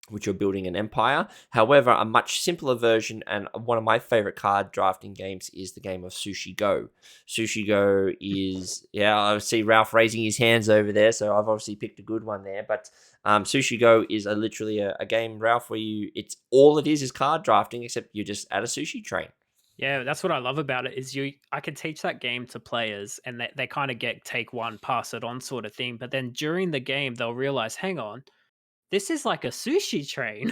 which you're building an empire. However, a much simpler version and one of my favorite card drafting games is the game of Sushi Go. Sushi Go is, I see Ralph raising his hands over there, so I've obviously picked a good one there. But Sushi Go is literally a game, Ralph, where it's all it is card drafting, except you're just at a sushi train.
Yeah, that's what I love about it is I could teach that game to players and they kind of get take one, pass it on sort of thing. But then during the game, they'll realize, hang on, this is like a sushi train.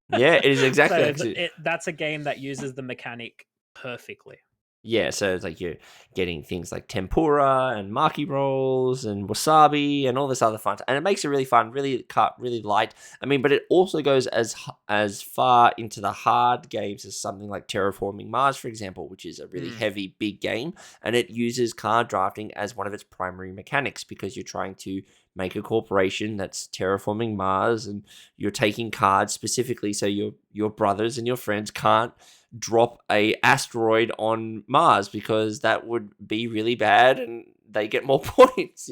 Yeah, it is exactly
So
like
that's a game that uses the mechanic perfectly.
Yeah, so it's like you're getting things like tempura and maki rolls and wasabi and all this other fun, and it makes it really fun, really cut, really light. I mean, but it also goes as far into the hard games as something like Terraforming Mars, for example, which is a really heavy, big game, and it uses card drafting as one of its primary mechanics because you're trying to make a corporation that's terraforming Mars, and you're taking cards specifically so your brothers and your friends can't drop a asteroid on Mars because that would be really bad and they get more points,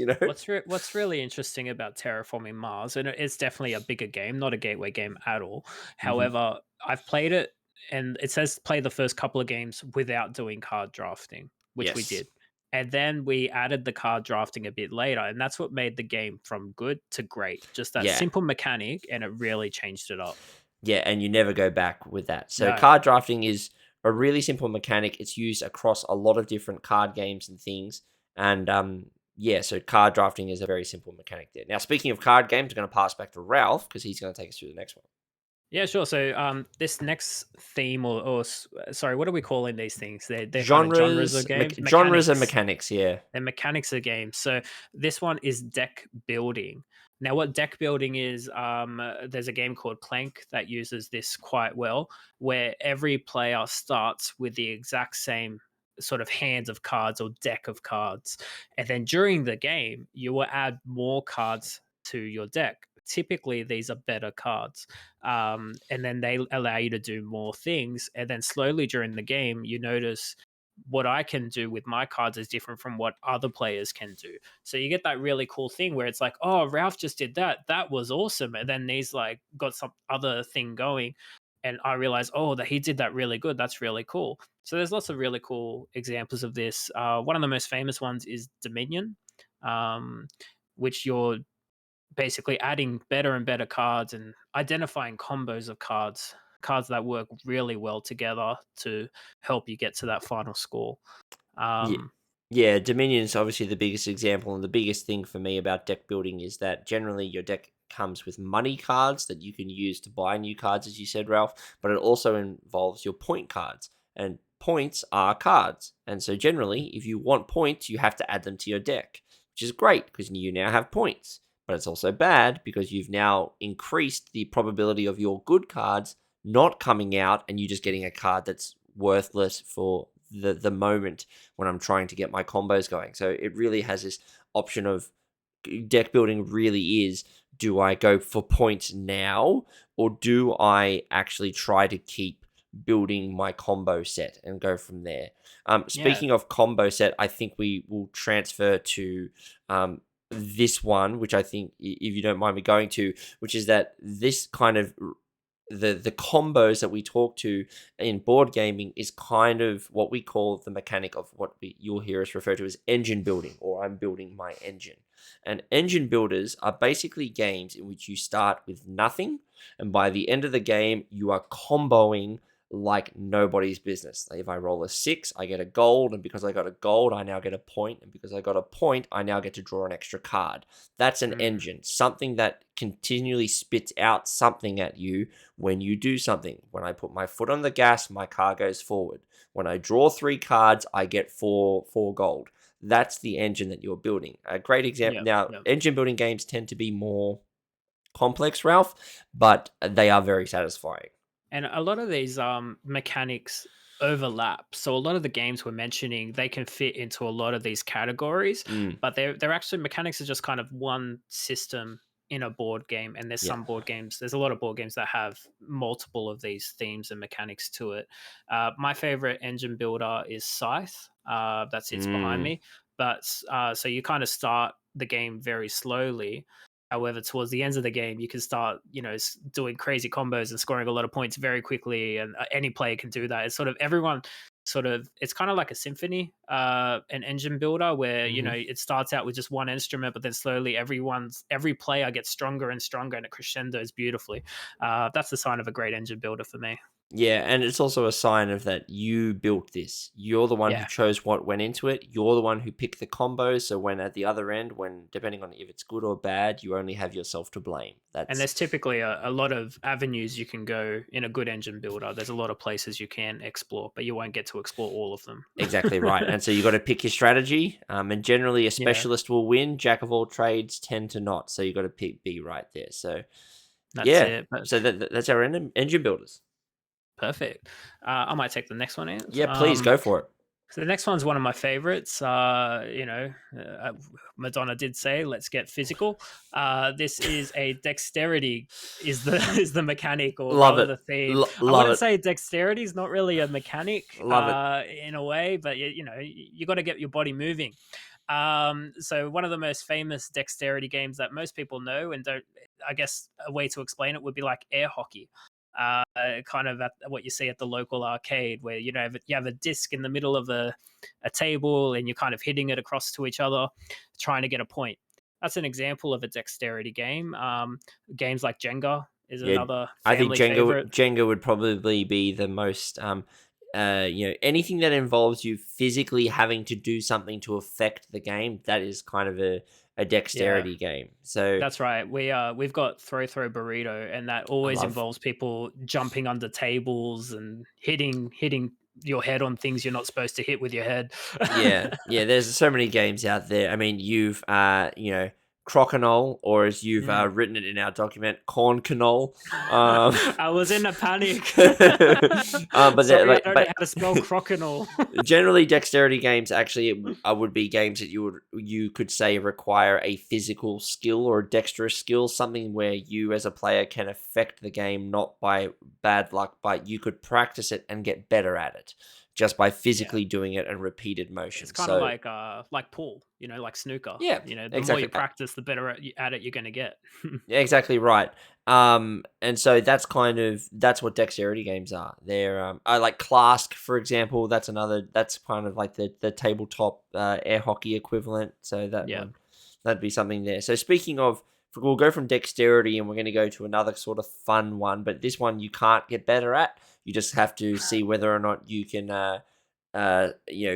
What's really interesting about Terraforming Mars, and it's definitely a bigger game, not a gateway game at all.
Mhm.
However, I've played it, and it says play the first couple of games without doing card drafting, which we
Yes.
did. And then we added the card drafting a bit later, and that's what made the game from good to great. Just that
Yeah.
simple mechanic, and it really changed it up.
Yeah, and you never go back with that. So
No,
card drafting is a really simple mechanic. It's used across a lot of different card games and things. And so card drafting is a very simple mechanic there. Now, speaking of card games, I'm going to pass back to Ralph because he's going to take us through the next one.
yeah, sure. So, this next theme, sorry, what are we calling these things? They're kind of genres
Genres,
of games,
genres and
mechanics.
mechanics, yeah.
And mechanics of games. So this one is deck building. Now, what deck building is, there's a game called Plank that uses this quite well, where every player starts with the exact same sort of hands of cards or deck of cards. And then during the game, you will add more cards to your deck. Typically, these are better cards. And then they allow you to do more things. And then slowly during the game, you notice what I can do with my cards is different from what other players can do. So you get that really cool thing where it's like, oh, Ralph just did that. That was awesome. And then he's like got some other thing going. And I realize, oh, that he did that really good. That's really cool. So there's lots of really cool examples of this. One of the most famous ones is Dominion, um, which you're basically adding better and better cards and identifying combos of cards that work really well together to help you get to that final score.
Yeah,
Um,
yeah. Dominion's obviously the biggest example, and the biggest thing for me about deck building is that generally your deck comes with money cards that you can use to buy new cards, as you said, Ralph. But it also involves your point cards, and points are cards. And so generally, if you want points, you have to add them to your deck, which is great because you now have points. But it's also bad because you've now increased the probability of your good cards not coming out, and you just getting a card that's worthless for the moment when I'm trying to get my combos going. So it really has this option of deck building really is, do I go for points now or do I actually try to keep building my combo set and go from there?
yeah,
Speaking of combo set, I think we will transfer to this one, which I think, if you don't mind me going to, which is that this kind of the combos that we talk to in board gaming is kind of what we call the mechanic of you'll hear us refer to as engine building, or I'm building my engine. And engine builders are basically games in which you start with nothing, and by the end of the game, you are comboing like nobody's business. Like if I roll a 6, I get a gold, and because I got a gold, I now get a point, and because I got a point, I now get to draw an extra card. That's an
Mm,
engine, something that continually spits out something at you when you do something. When I put my foot on the gas, my car goes forward. When I draw 3 cards, I get four gold. That's the engine that you're building. A great example.
yeah,
Now,
yeah.
engine building games tend to be more complex, Ralph, but they are very satisfying.
And a lot of these mechanics overlap. So a lot of the games we're mentioning, they can fit into a lot of these categories,
Mm,
but they're actually mechanics are just kind of one system in a board game. And there's
yeah.
some board games, there's a lot of board games that have multiple of these themes and mechanics to it. My favorite engine builder is Scythe. That sits behind
Mm,
me. But so you kind of start the game very slowly. However, towards the ends of the game, you can start, doing crazy combos and scoring a lot of points very quickly, and any player can do that. It's sort of everyone, it's kind of like a symphony, an engine builder where
hmm.
it starts out with just one instrument, but then slowly every player gets stronger and stronger, and it crescendos beautifully. That's the sign of a great engine builder for me.
Yeah, and it's also a sign of that you built this. You're the one who
Yeah.
chose what went into it. You're the one who picked the combos. So when at the other end, when depending on if it's good or bad, you only have yourself to blame.
And
That's
there's typically a lot of avenues you can go in a good engine builder. There's a lot of places you can explore, but you won't get to explore all of them.
exactly right. And so you got to pick your strategy. And generally, a
Yeah,
specialist will win. Jack of all trades tend to not. So you got to pick B right there. So
that's
yeah,
it. But
so that's our engine builders.
perfect. I might take the next one, Ant.
Yeah, please go for it.
So the next one's one of my favorites. Madonna did say, "Let's get physical." This is a dexterity is the is the mechanic, or
Love
rather
it.
the theme. I
Love
wouldn't
it.
say dexterity is not really a mechanic
Love it.
in a way, but you got to get your body moving. So one of the most famous dexterity games that most people know and don't, I guess a way to explain it would be like air hockey. Kind of at what you see at the local arcade, where you have a disc in the middle of a table, and you're kind of hitting it across to each other, trying to get a point. That's an example of a dexterity game. Games like Jenga is
Yeah,
another
I think
family favorite.
Jenga would probably be the most anything that involves you physically having to do something to affect the game, that is kind of a
Yeah,
dexterity game. So
that's right. We've got throw burrito, and that
I
always
love
involves people jumping under tables and hitting your head on things you're not supposed to hit with your head.
yeah, yeah, there's so many games out there. I mean, you've crokinole, or as you've
Mm.
written it in our document, corn canole. Um,
I was in a panic.
but
Sorry, I
like,
don't know
but
how to spell crokinole.
generally, dexterity games actually would be games that you could say require a physical skill or a dexterous skill, something where you as a player can affect the game not by bad luck, but you could practice it and get better at it just by
Yeah.
physically doing it and repeated
It's
motion.
kind of
So
like pool, like snooker.
yeah,
The more you
exactly.
practice, the better at it you're going to get.
Yeah, exactly right. And so that's what dexterity games are. They're I like Clask, for example. That's kind of like the tabletop air hockey equivalent. So
Yeah.
that'd be something there. So speaking of, we'll go from dexterity and we're going to go to another sort of fun one, but this one you can't get better at. You just have to see whether or not you can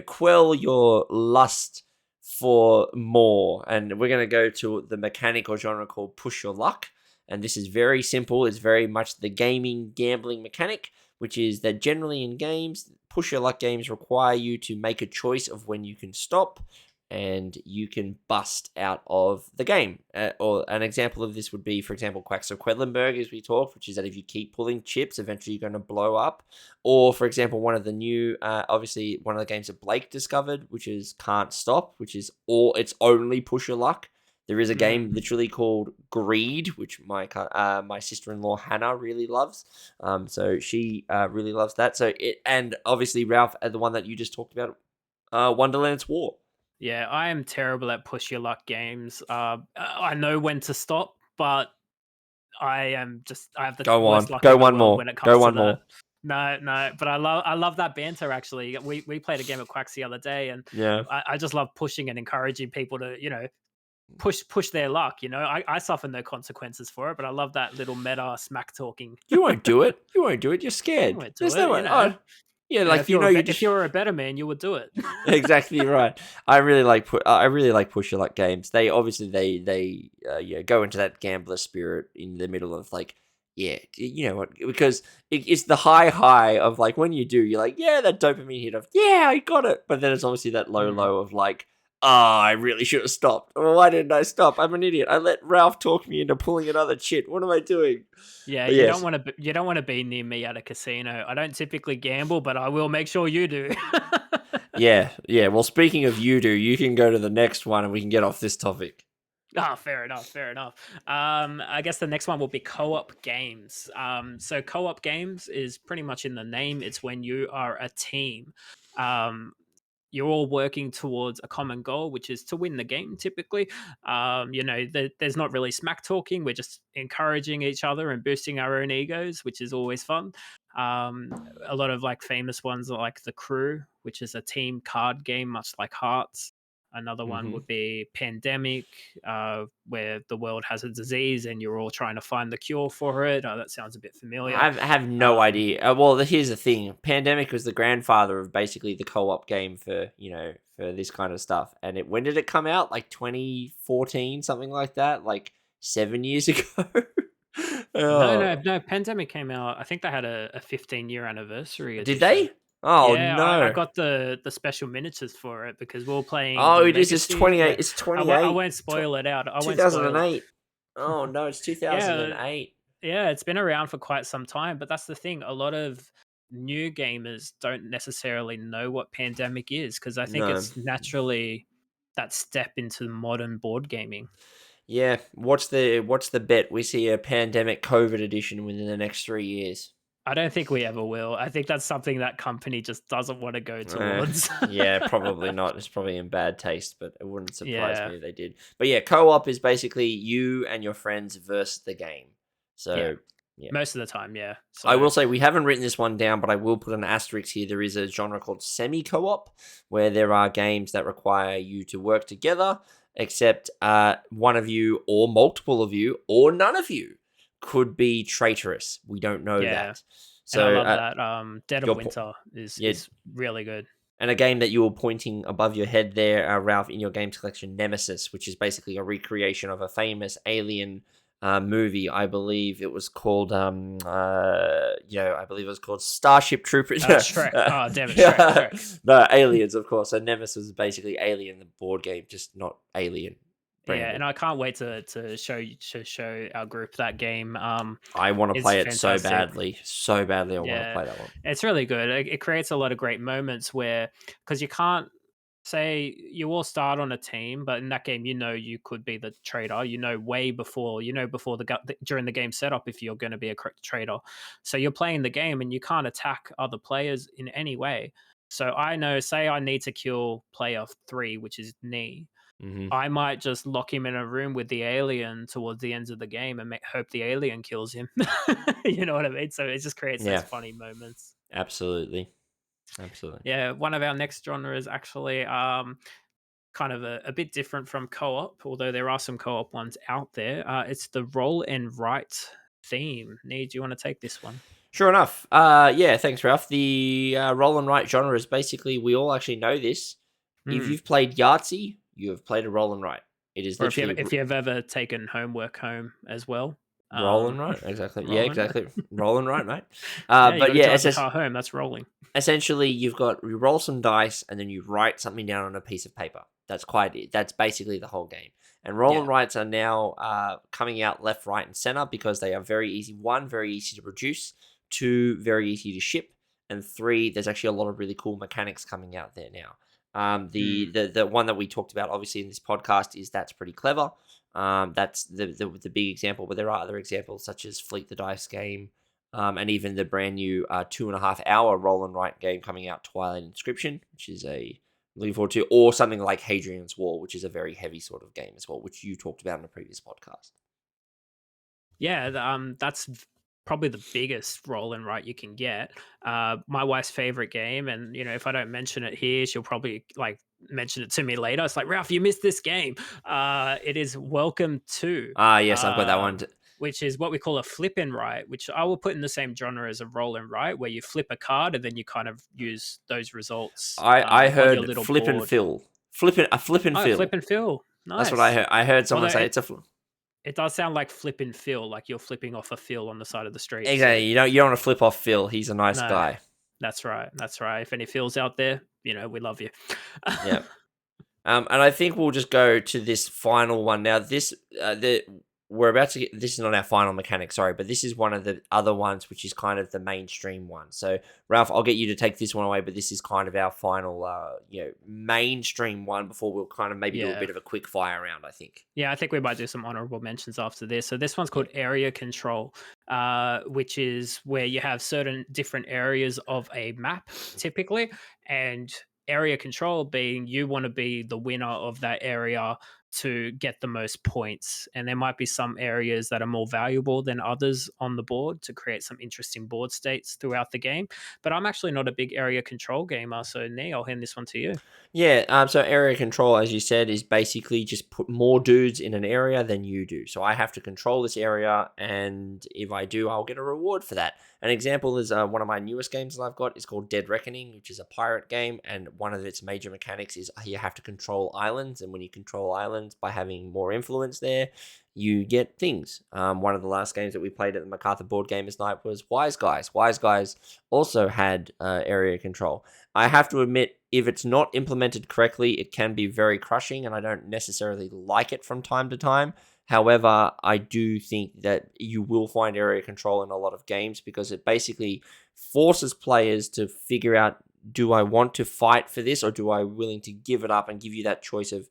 quell your lust for more. And we're going to go to the mechanic or genre called Push Your Luck. And this is very simple. It's very much the gaming, gambling mechanic, which is that generally in games, Push Your Luck games require you to make a choice of when you can stop and you can bust out of the game. Or an example of this would be, for example, Quaxo Quedlinburg, as we talked, which is that if you keep pulling chips, eventually you're going to blow up. Or, for example, one of the new, obviously, one of the games that Blake discovered, which is Can't Stop, which is it's only Push Your Luck. There is a game
Mm.
literally called Greed, which my sister-in-law Hannah really loves. So she really loves that. And obviously Ralph, the one that you just talked about, Wonderlands War.
Yeah, I am terrible at push your luck games. I know when to stop, but I have the
Go
worst
on.
luck
Go
in the
one
world
more.
when it
Go
comes to
one
that.
more.
No, no, but I love that banter. Actually, we played a game of Quacks the other day, and
Yeah.
I just love pushing and encouraging people to push their luck. I suffer no consequences for it, but I love that little meta smack talking.
You won't do it. You won't do it. You're
I
scared.
went to
There's no
it,
way. Oh, yeah, like you
if
just
you were a better man, you would do it.
exactly right. I really like push your luck games. They obviously go into that gambler spirit in the middle of like you know what, because it's the high of like when you do, you're like, yeah, that dopamine hit of, yeah, I got it, but then it's obviously that
Mm.
low of like, I really should have stopped. Well, why didn't I stop? I'm an idiot. I let Ralph talk me into pulling another chit. What am I doing?
Yeah,
But yes,
you don't want to be near me at a casino. I don't typically gamble, but I will make sure you do.
yeah. Well, speaking of you do, you can go to the next one and we can get off this topic.
Ah, fair enough, fair enough. I guess the next one will be co-op games. So co-op games is pretty much in the name. It's when you are a team. Um, you're all working towards a common goal, which is to win the game. Typically, there's not really smack talking. We're just encouraging each other and boosting our own egos, which is always fun. A lot of like famous ones are like The Crew, which is a team card game, much like Hearts. Another one
Hmm.
would be Pandemic, where the world has a disease and you're all trying to find the cure for it. That sounds a bit familiar.
I have no
Um,
idea. Well, here's the thing: Pandemic was the grandfather of basically the co-op game for for this kind of stuff. And when did it come out? Like 2014, something like that. Like 7 years ago.
No, no,
Oh,
no. Pandemic came out. I think they had a 15-year anniversary
did
edition.
they? Oh
Yeah, I
no!
got the special miniatures for it because we were playing
Oh,
the
it is. It's
Legacy.
28.
But
It's
I
28.
won't spoil it out. I won't spoil it.
2008. Oh no, it's
Yeah,
2008.
yeah. It's been around for quite some time, but that's the thing. A lot of new gamers don't necessarily know what Pandemic is because I think
No.
it's naturally that step into modern board gaming.
Yeah. What's the bet? We see a pandemic COVID edition within the next 3 years.
I don't think we ever will. I think that's something that company just doesn't want to go
Uh,
towards.
yeah, probably not. It's probably in bad taste, but it wouldn't surprise
Yeah.
me if they did. But yeah, co-op is basically you and your friends versus the game.
Yeah.
So yeah.
Most of the time, yeah.
I
So
will say we haven't written this one down, but I will put an asterisk here. There is a genre called semi-co-op, where there are games that require you to work together, except one of you or multiple of you or none of you could be traitorous. We don't know
yeah,
that.
and I
So
love that. Dead of
your
Winter
yeah,
is really good.
and a game that you were pointing above your head there, Ralph, in your games collection, Nemesis, which is basically a recreation of a famous alien movie. I believe it was called, I believe it was called Starship Troopers.
Shrek. Oh, damn it, Shrek.
No, Aliens, of course. So Nemesis is basically Alien, the board game, just not Alien
Yeah,
branded.
and I can't wait to show our group that game.
I want to
It's
play it so
fantastic.
badly, so badly. I want to
Yeah,
play that one.
it's really good. It creates a lot of great moments where because you can't say you all start on a team, but in that game, you could be the trader. Way before before during the game setup if you're going to be a trader. So you're playing the game and you can't attack other players in any way. So I know, say I need to kill player 3, which is Nee.
Hmm.
I might just lock him in a room with the alien towards the ends of the game and hope the alien kills him. You know what I mean? So it just creates those
Yeah,
funny moments.
absolutely, absolutely.
Yeah, one of our next genre is actually kind of a bit different from co-op, although there are some co-op ones out there. It's the roll and write theme. Nee, do you want to take this one?
Sure enough. Yeah, thanks, Ralph. The roll and write genre is basically, we all actually know this. If
Hmm.
you've played Yahtzee, you have played a roll and write. It is
Or if
literally
you've ever taken homework home as well,
roll and write. Exactly. Yeah,
rolling.
exactly. Roll and write, mate.
Yeah, you got
But
to
yeah,
drive the car home. That's rolling.
essentially you roll some dice and then you write something down on a piece of paper. That's quite it. That's basically the whole game. And roll
Yeah.
and writes are now coming out left, right, and center because they are very easy. One, very easy to produce. Two, very easy to ship. And three, there's actually a lot of really cool mechanics coming out there now.
Mm.
The one that we talked about obviously in this podcast is That's Pretty Clever. That's the big example, but there are other examples such as Fleet the Dice game, and even the brand new 2.5 hour roll and write game coming out, Twilight Inscription, which is looking forward to, or something like Hadrian's Wall, which is a very heavy sort of game as well, which you talked about in a previous podcast.
Yeah, probably the biggest roll and write you can get. My wife's favorite game, and if I don't mention it here, she'll probably like mention it to me later. It's like, Ralph, you missed this game. It is Welcome to,
Ah, yes, I've got that one.
um, which is what we call a flip and write, which I will put in the same genre as a roll and write, where you flip a card and then you kind of use those results
I
on your
heard
little
flip and
board.
fill, a flip and
Oh, flip
fill.
and fill,
That's what I
nice.
heard. I heard
Although
someone say it's a.
it does sound like flip and fill, like you're flipping off a fill on the side of the street. So
Exactly. You don't want to flip off Phil. He's a nice
no,
guy.
that's right. That's right. If any fills out there, we love you.
Yeah. And I think we'll just go to this final one now. We're about to get. This is not our final mechanic, sorry, but this is one of the other ones, which is kind of the mainstream one. So, Ralph, I'll get you to take this one away, but this is kind of our final, mainstream one before we'll kind of maybe do a
Yeah.
bit of a quick fire round. I think.
Yeah, I think we might do some honorable mentions after this. So this one's called area control, which is where you have certain different areas of a map typically, and area control being you want to be the winner of that area to get the most points. And there might be some areas that are more valuable than others on the board to create some interesting board states throughout the game. But I'm actually not a big area control gamer, so Nee, I'll hand this one to you.
Yeah, so area control, as you said, is basically just put more dudes in an area than you do. So I have to control this area, and if I do, I'll get a reward for that. An example is one of my newest games that I've got is called Dead Reckoning, which is a pirate game, and one of its major mechanics is you have to control islands, and when you control islands by having more influence there, you get things. One of the last games that we played at the MacArthur Board Gamers Night was Wise Guys. Wise Guys also had area control. I have to admit, if it's not implemented correctly, it can be very crushing, and I don't necessarily like it from time to time. However, I do think that you will find area control in a lot of games because it basically forces players to figure out, do I want to fight for this, or do I willing to give it up and give you that choice of,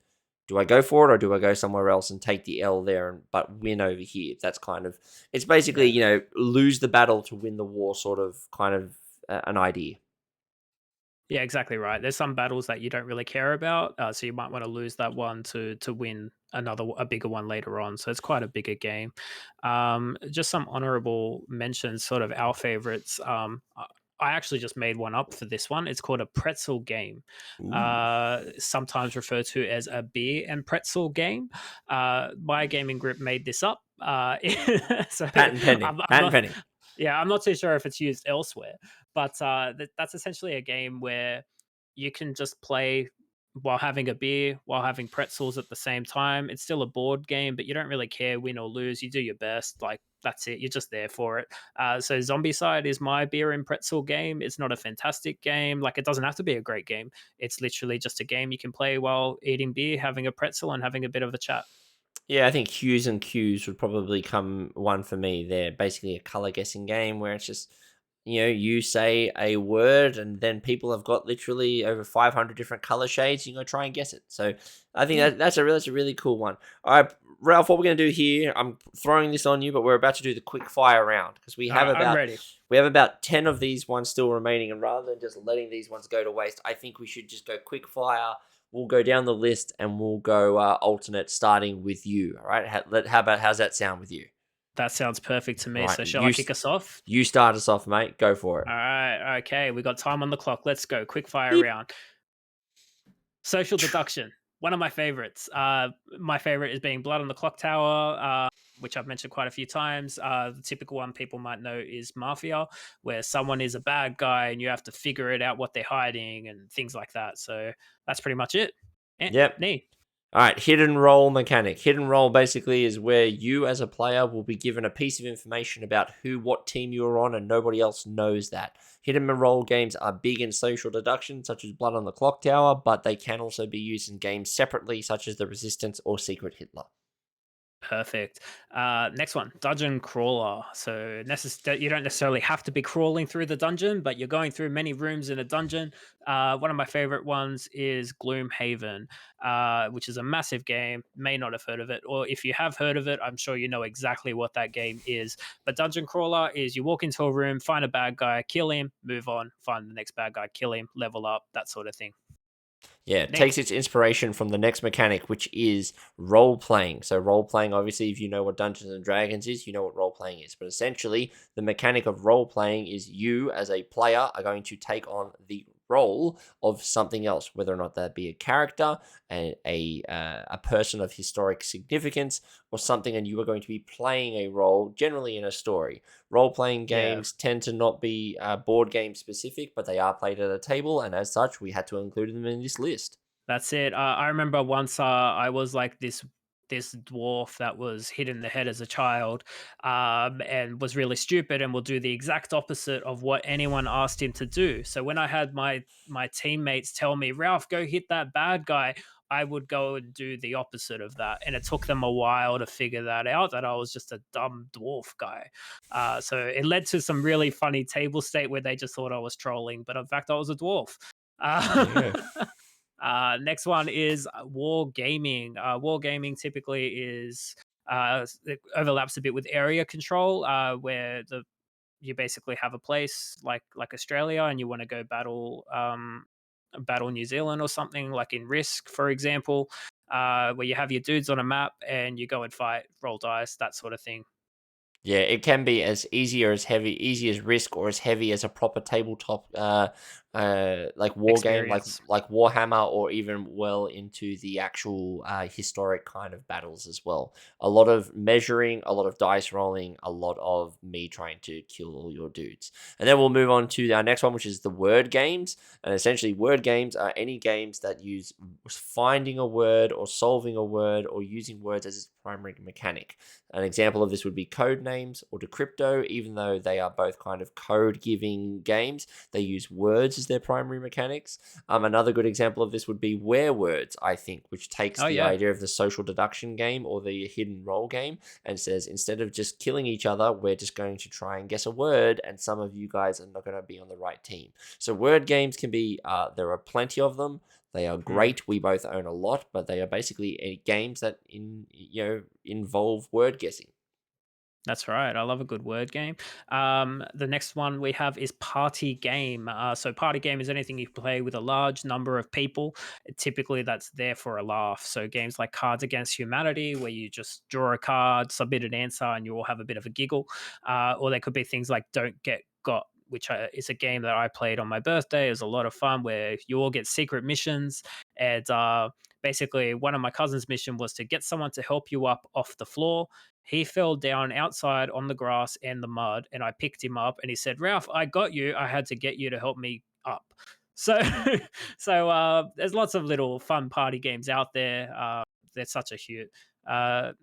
do I go for it or do I go somewhere else and take the L there but win over here? That's kind of, it's basically,
Yeah.
lose the battle to win the war sort of kind of an idea.
Yeah, exactly right. There's some battles that you don't really care about, so you might want to lose that one to win a bigger one later on. So it's quite a bigger game. Just some honorable mentions, sort of our favorites. I actually just made one up for this one. It's called a pretzel game,
Ooh.
sometimes referred to as a beer and pretzel game. My gaming group made this up. So
Patent pending.
I'm
Patent
not.
pending.
Yeah, I'm not too sure if it's used elsewhere, but that's essentially a game where you can just play while having a beer, while having pretzels at the same time. It's still a board game, but you don't really care win or lose. You do your best. Like, that's it. You're just there for it. So Zombie Side is my beer and pretzel game. It's not a fantastic game. Like, it doesn't have to be a great game. It's literally just a game you can play while eating beer, having a pretzel, and having a bit of a chat.
Yeah, I think Hues and Cues would probably come one for me. They're basically a color guessing game where it's just, you say a word and then people have got literally over 500 different color shades. You go try and guess it. So I think
Yeah.
that's a really cool one. All right, Ralph, what we're going to do here, I'm throwing this on you, but we're about to do the quick fire round because
All right, I'm ready.
we have about 10 of these ones still remaining. And rather than just letting these ones go to waste, I think we should just go quick fire. We'll go down the list and we'll go alternate, starting with you. All right. How's that sound with you?
That sounds perfect to
All
me.
right.
So shall I kick us off?
You start us off, mate. Go for it.
All right. Okay. We got time on the clock. Let's go. Quick fire
Beep.
round. Social deduction. One of my favorites. My favorite is being Blood on the Clock Tower, which I've mentioned quite a few times. The typical one people might know is Mafia, where someone is a bad guy and you have to figure it out what they're hiding and things like that. So that's pretty much it.
Yep.
Nee.
All right, hidden role mechanic. Hidden role basically is where you as a player will be given a piece of information about what team you're on, and nobody else knows that. Hidden role games are big in social deduction, such as Blood on the Clock Tower, but they can also be used in games separately, such as The Resistance or Secret Hitler.
Perfect. Next one, dungeon crawler. So you don't necessarily have to be crawling through the dungeon, but you're going through many rooms in a dungeon. One of my favorite ones is Gloomhaven, which is a massive game. May not have heard of it, or if you have heard of it, I'm sure you know exactly what that game is. But dungeon crawler is you walk into a room, find a bad guy, kill him, move on, find the next bad guy, kill him, level up, that sort of thing.
Yeah, it takes
Next.
its inspiration from the next mechanic, which is role playing. So, role playing, obviously, if you know what Dungeons and Dragons is, you know what role playing is. But essentially, the mechanic of role playing is you, as a player, are going to take on the role of something else, whether or not that be a character, a person of historic significance, or something, and you are going to be playing a role, generally in a story. Role playing
Yeah.
games tend to not be board game specific, but they are played at a table, and as such, we had to include them in this list.
That's it. I remember once I was like this dwarf that was hit in the head as a child, and was really stupid and will do the exact opposite of what anyone asked him to do. So when I had my teammates tell me, "Ralph, go hit that bad guy," I would go and do the opposite of that, and it took them a while to figure that out. That I was just a dumb dwarf guy. So it led to some really funny table state where they just thought I was trolling, but in fact I was a dwarf.
There you go.
Next one is war gaming. War gaming typically is it overlaps a bit with area control, where the you basically have a place like Australia, and you want to go battle New Zealand or something like in Risk, for example, where you have your dudes on a map and you go and fight, roll dice, that sort of thing.
Yeah, it can be as easy or as heavy, easy as Risk, or as heavy as a proper tabletop, like war game,
Experience.
like Warhammer, or even well into the actual historic kind of battles as well. A lot of measuring, a lot of dice rolling, a lot of me trying to kill all your dudes, and then we'll move on to our next one, which is the word games. And essentially, word games are any games that use finding a word or solving a word or using words as its primary mechanic. An example of this would be code names or Decrypto, even though they are both kind of code giving games. They use words as their primary mechanics. Another good example of this would be Where Words, I think, which takes
Oh
the
yeah.
idea of the social deduction game or the hidden role game and says instead of just killing each other, we're just going to try and guess a word, and some of you guys are not going to be on the right team. So, word games can be, there are plenty of them. They are
Hmm.
great. We both own a lot, but they are basically games that involve word guessing.
That's right. I love a good word game. The next one we have is party game. So party game is anything you play with a large number of people. Typically, that's there for a laugh. So games like Cards Against Humanity, where you just draw a card, submit an answer, and you all have a bit of a giggle. Or they could be things like Don't Get Got, which is a game that I played on my birthday. It was a lot of fun where you all get secret missions, and basically one of my cousin's mission was to get someone to help you up off the floor. He fell down outside on the grass and the mud, and I picked him up. And he said, "Ralph, I got you. I had to get you to help me up." So, there's lots of little fun party games out there. They're such a hoot.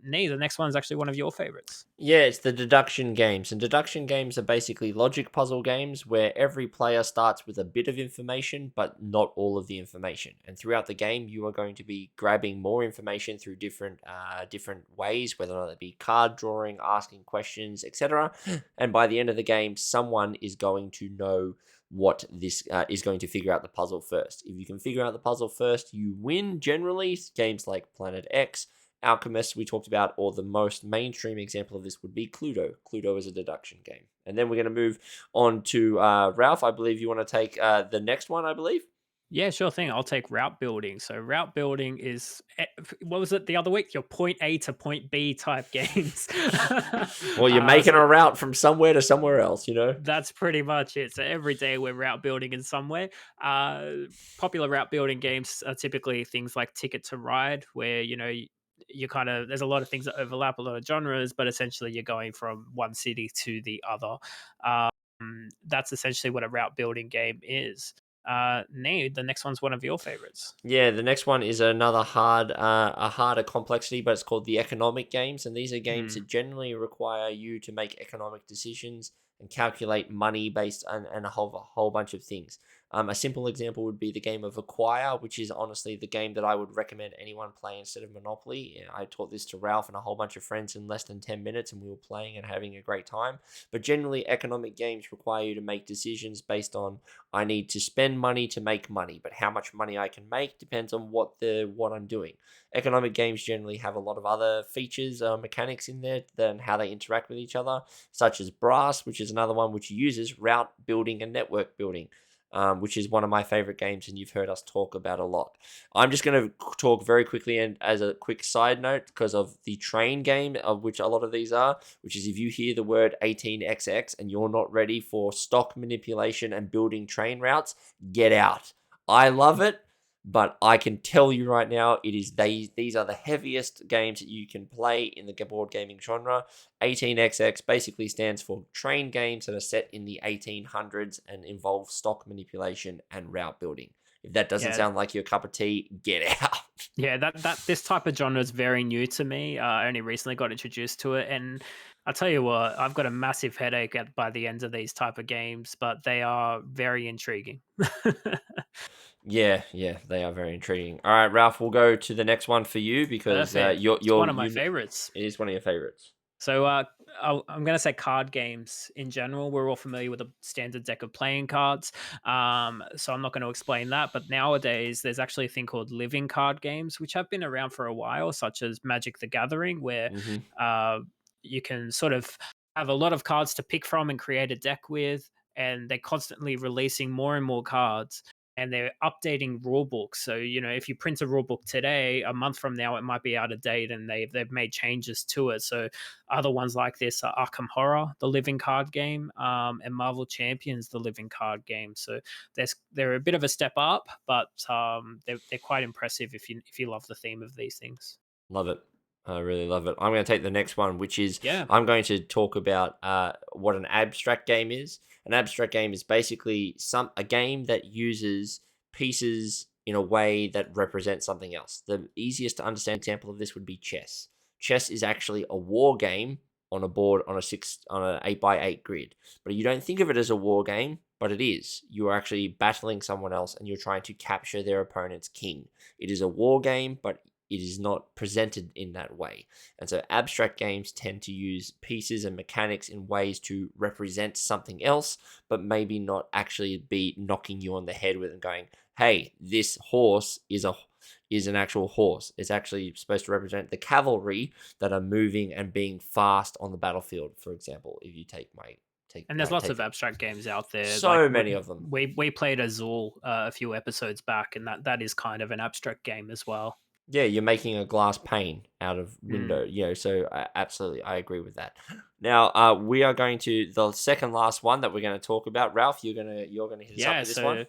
Nee, the next one's actually one of your favorites.
Yeah, it's the deduction games. And deduction games are basically logic puzzle games where every player starts with a bit of information, but not all of the information. And throughout the game, you are going to be grabbing more information through different ways, whether or not it be card drawing, asking questions, etc. And by the end of the game, someone is going to know what this is going to figure out the puzzle first. If you can figure out the puzzle first, you win generally. Games like Planet X, Alchemist we talked about, or the most mainstream example of this would be Cluedo. Cluedo is a deduction game. And then we're going to move on to Ralph. I believe you want to take the next one, I believe.
Yeah, sure thing. I'll take route building. So route building is what was it the other week? Your point A to point B type games.
Well, you're making
So
a route from somewhere to somewhere else, you know?
that's pretty much it. So every day we're route building in some way. Popular route building games are typically things like Ticket to Ride, where you kind of there's a lot of things that overlap, a lot of genres, but essentially you're going from one city to the other. That's essentially what a route building game is. Nate, the next one's one of your favorites.
Yeah, the next one is another a harder complexity, but it's called the economic games, and these are games
Hmm.
that generally require you to make economic decisions and calculate money based on and a whole bunch of things. A simple example would be the game of Acquire, which is honestly the game that I would recommend anyone play instead of Monopoly. I taught this to Ralph and a whole bunch of friends in less than 10 minutes, and we were playing and having a great time. But generally, economic games require you to make decisions based on I need to spend money to make money, but how much money I can make depends on what I'm doing. Economic games generally have a lot of other features, mechanics in there than how they interact with each other, such as Brass, which is another one which uses route building and network building. which is one of my favorite games, and you've heard us talk about a lot. I'm just going to talk very quickly and as a quick side note because of the train game, of which a lot of these are, which is if you hear the word 18xx and you're not ready for stock manipulation and building train routes, get out. I love it. But I can tell you right now, these are the heaviest games that you can play in the board gaming genre. 18xx basically stands for train games that are set in the 1800s and involve stock manipulation and route building. If that doesn't
Yeah,
sound like your cup of tea, get out.
yeah, that this type of genre is very new to me. I only recently got introduced to it, and I'll tell you what, I've got a massive headache by the end of these type of games, but they are very intriguing.
Yeah, they are very intriguing. All right, Ralph, we'll go to the next one for you because
Perfect. It's one of my favorites.
it is one of your favorites.
So I'm going to say card games in general. We're all familiar with a standard deck of playing cards. So I'm not going to explain that. But nowadays, there's actually a thing called living card games, which have been around for a while, such as Magic the Gathering, where
Mm-hmm.
uh, you can sort of have a lot of cards to pick from and create a deck with. And they're constantly releasing more and more cards, and they're updating rule books. So, if you print a rule book today, a month from now, it might be out of date, and they've made changes to it. So other ones like this are Arkham Horror, the living card game, and Marvel Champions, the living card game. So they're a bit of a step up, but they're quite impressive if you love the theme of these things.
Love it. I really love it. I'm going to take the next one, which is
Yeah,
I'm going to talk about what an abstract game is. An abstract game is basically a game that uses pieces in a way that represents something else. The easiest to understand example of this would be chess. Chess is actually a war game on a board on an 8x8 grid, but you don't think of it as a war game, but it is. You are actually battling someone else, and you're trying to capture their opponent's king. It is a war game, but it is not presented in that way. And so abstract games tend to use pieces and mechanics in ways to represent something else, but maybe not actually be knocking you on the head with and going, hey, this horse is an actual horse. It's actually supposed to represent the cavalry that are moving and being fast on the battlefield, for example, if you take my
and there's lots
take
of abstract games out there. Like
so many of them.
we played Azul a few episodes back, and that is kind of an abstract game as well.
Yeah, you're making a glass pane out of
Mm.
window. So absolutely, I agree with that. Now, we are going to the second last one that we're going to talk about. Ralph, you're gonna hit us up
Yeah,
with this one.
so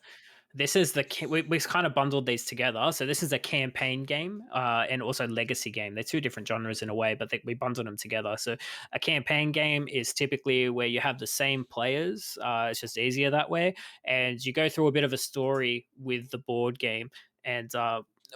this is we kind of bundled these together. So this is a campaign game and also legacy game. They're two different genres in a way, but we bundled them together. So a campaign game is typically where you have the same players. It's just easier that way, and you go through a bit of a story with the board game. And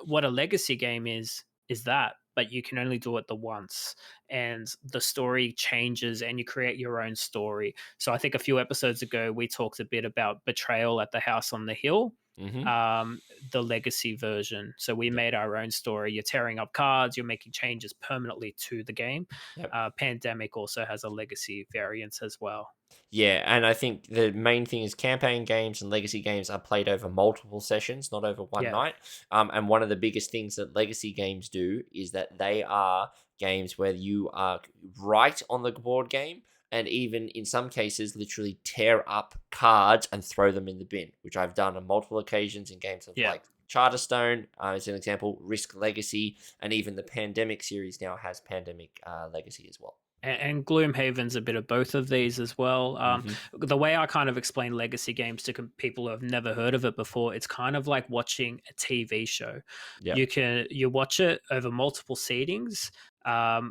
what a legacy game is that, but you can only do it the once, and the story changes, and you create your own story. So I think a few episodes ago we talked a bit about Betrayal at the House on the Hill,
Mm-hmm.
um, the legacy version. So we
Yep.
made our own story. You're tearing up cards, you're making changes permanently to the game.
Yep.
Pandemic also has a legacy variant as well.
Yeah, and I think the main thing is campaign games and legacy games are played over multiple sessions, not over one
Yeah.
night. And one of the biggest things that legacy games do is that they are games where you are right on the board game, and even in some cases, literally tear up cards and throw them in the bin, which I've done on multiple occasions in games of
Yeah.
like Charterstone, as an example, Risk Legacy, and even the Pandemic series now has Pandemic Legacy as well.
And Gloomhaven's a bit of both of these as well.
Mm-hmm.
The way I kind of explain legacy games to people who have never heard of it before, it's kind of like watching a TV show.
Yep.
You watch it over multiple seatings.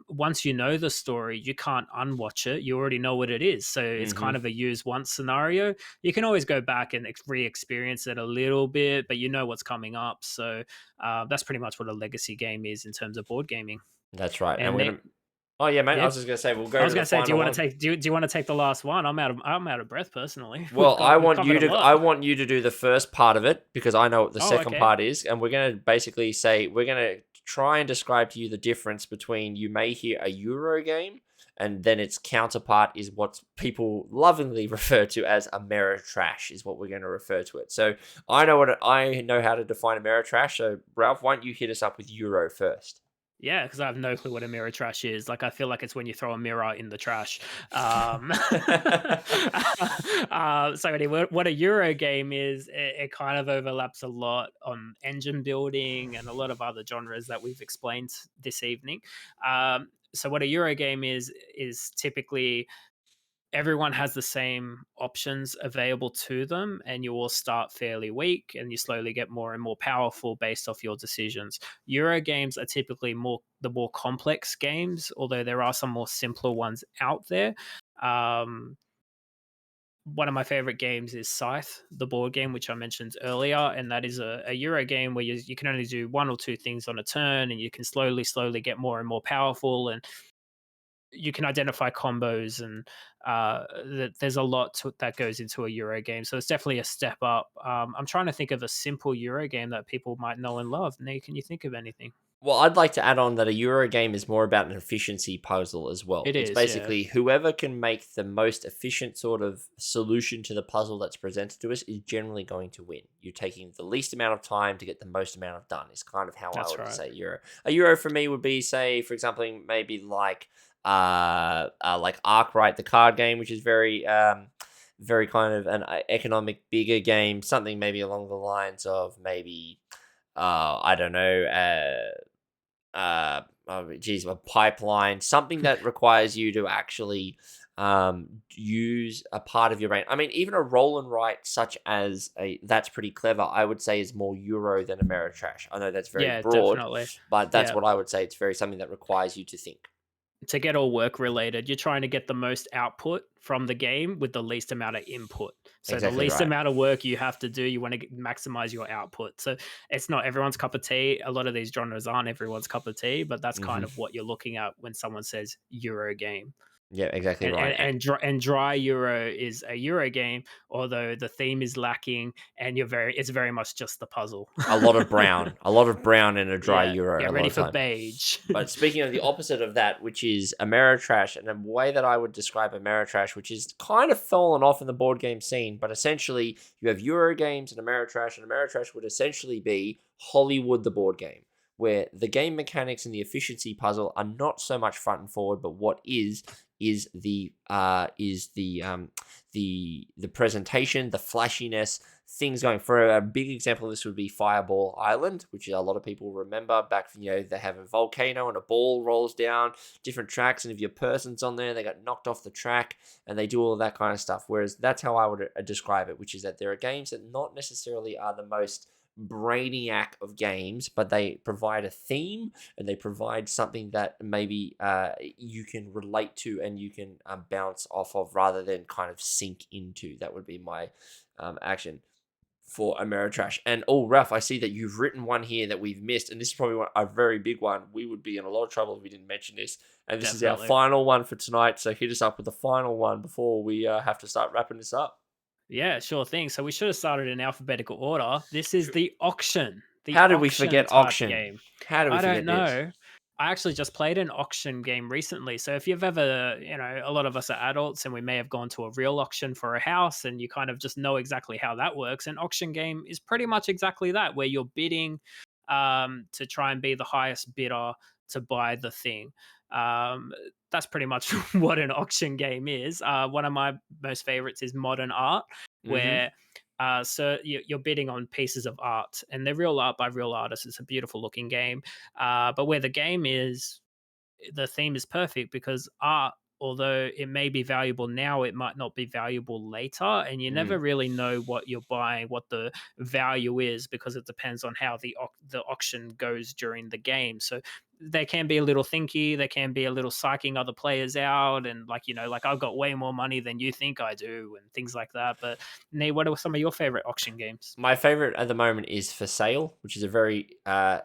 Once you know the story, you can't unwatch it. You already know what it is, so it's
Mm-hmm.
kind of a use once scenario. You can always go back and re-experience it a little bit, but you know what's coming up. So that's pretty much what a legacy game is in terms of board gaming.
That's right. And
And
we're
they,
gonna. Oh yeah, mate. I
yeah,
was just gonna say we'll
I
go
was
to the
gonna say, do you
final
want to
one.
take do you want to take the last one? I'm out of breath personally.
Well,
We've covered a
I
lot.
want you to do the first part of it because I know what the
Oh,
second
okay.
part is, and we're gonna basically say we're gonna try and describe to you the difference between you may hear a Euro game and then its counterpart is what people lovingly refer to as Ameritrash is what we're going to refer to it. So I know how to define Ameritrash. So Ralph, why don't you hit us up with Euro first?
Yeah, because I have no clue what a mirror trash is. Like, I feel like it's when you throw a mirror in the trash. Um, so anyway, what a Euro game is, it kind of overlaps a lot on engine building and a lot of other genres that we've explained this evening. So what a Euro game is typically everyone has the same options available to them, and you all start fairly weak and you slowly get more and more powerful based off your decisions. Euro games are typically more complex games, although there are some more simpler ones out there. um, One of my favorite games is Scythe, the board game, which I mentioned earlier, and that is a Euro game where you can only do one or two things on a turn, and you can slowly get more and more powerful, and you can identify combos, and there's a lot that goes into a Euro game. So it's definitely a step up. I'm trying to think of a simple Euro game that people might know and love. Nate, can you think of anything?
Well, I'd like to add on that a Euro game is more about an efficiency puzzle as well.
It
It's
is, yeah.
basically whoever can make the most efficient sort of solution to the puzzle that's presented to us is generally going to win. You're taking the least amount of time to get the most amount of done, is kind of how I
That's
would
right.
say Euro. A Euro for me would be, say, for example, maybe like Arkwright, the card game, which is very kind of an economic bigger game, something maybe along the lines of maybe I don't know, oh, geez, a pipeline, something that requires you to actually use a part of your brain. I mean, even a roll and write such as a that's pretty clever, I would say is more Euro than Ameritrash. I know that's very
Yeah,
broad,
definitely.
but that's
Yeah.
what I would say. It's very something that requires you to think.
To get all work related, you're trying to get the most output from the game with the least amount of input. So the
Exactly
least
right.
amount of work you have to do, you want to maximize your output. So it's not everyone's cup of tea. A lot of these genres aren't everyone's cup of tea, but that's kind
Hmm.
of what you're looking at when someone says Euro game.
Yeah, exactly
And
right.
dry Euro is a Euro game, although the theme is lacking, and it's very much just the puzzle.
A lot of brown in a dry
Yeah,
Euro
get
a lot
ready
of
for
time.
beige.
But speaking of the opposite of that, which is Ameritrash, and a way that I would describe Ameritrash, which is kind of fallen off in the board game scene, but essentially you have Euro games and Ameritrash would essentially be Hollywood the board game, where the game mechanics and the efficiency puzzle are not so much front and forward, but what is the presentation, the flashiness, things going. For a big example of this would be Fireball Island, which a lot of people remember back. They have a volcano and a ball rolls down different tracks, and if your person's on there, they got knocked off the track, and they do all of that kind of stuff. Whereas that's how I would describe it, which is that there are games that not necessarily are the most brainiac of games, but they provide a theme and they provide something that maybe you can relate to and you can bounce off of rather than kind of sink into. That would be my action for Ameritrash. And oh, Ralph, I see that you've written one here that we've missed, and this is probably a very big one. We would be in a lot of trouble if we didn't mention this. And this is our
Definitely.
final one for tonight. So hit us up with the final one before we have to start wrapping this up.
Yeah, sure thing. So we should have started in alphabetical order. This is
Sure.
the
How did we
auction
forget
type
auction?
game.
How did we
I don't
forget this?
know. I actually just played an auction game recently. So if you've ever, a lot of us are adults and we may have gone to a real auction for a house and you kind of just know exactly how that works. An auction game is pretty much exactly that, where you're bidding to try and be the highest bidder to buy the thing. Um, that's pretty much what an auction game is. One of my most favorites is Modern Art,
Mm-hmm.
where so you're bidding on pieces of art, and they're real art by real artists. It's a beautiful looking game, but where the game is, the theme is perfect because art, although it may be valuable now, it might not be valuable later, and you never
Mm.
really know what you're buying, what the value is, because it depends on how the auction goes during the game. So they can be a little thinky, they can be a little psyching other players out, and like I've got way more money than you think I do, and things like that. But Nate, what are some of your favorite auction games?
My favorite at the moment is For Sale, which is a very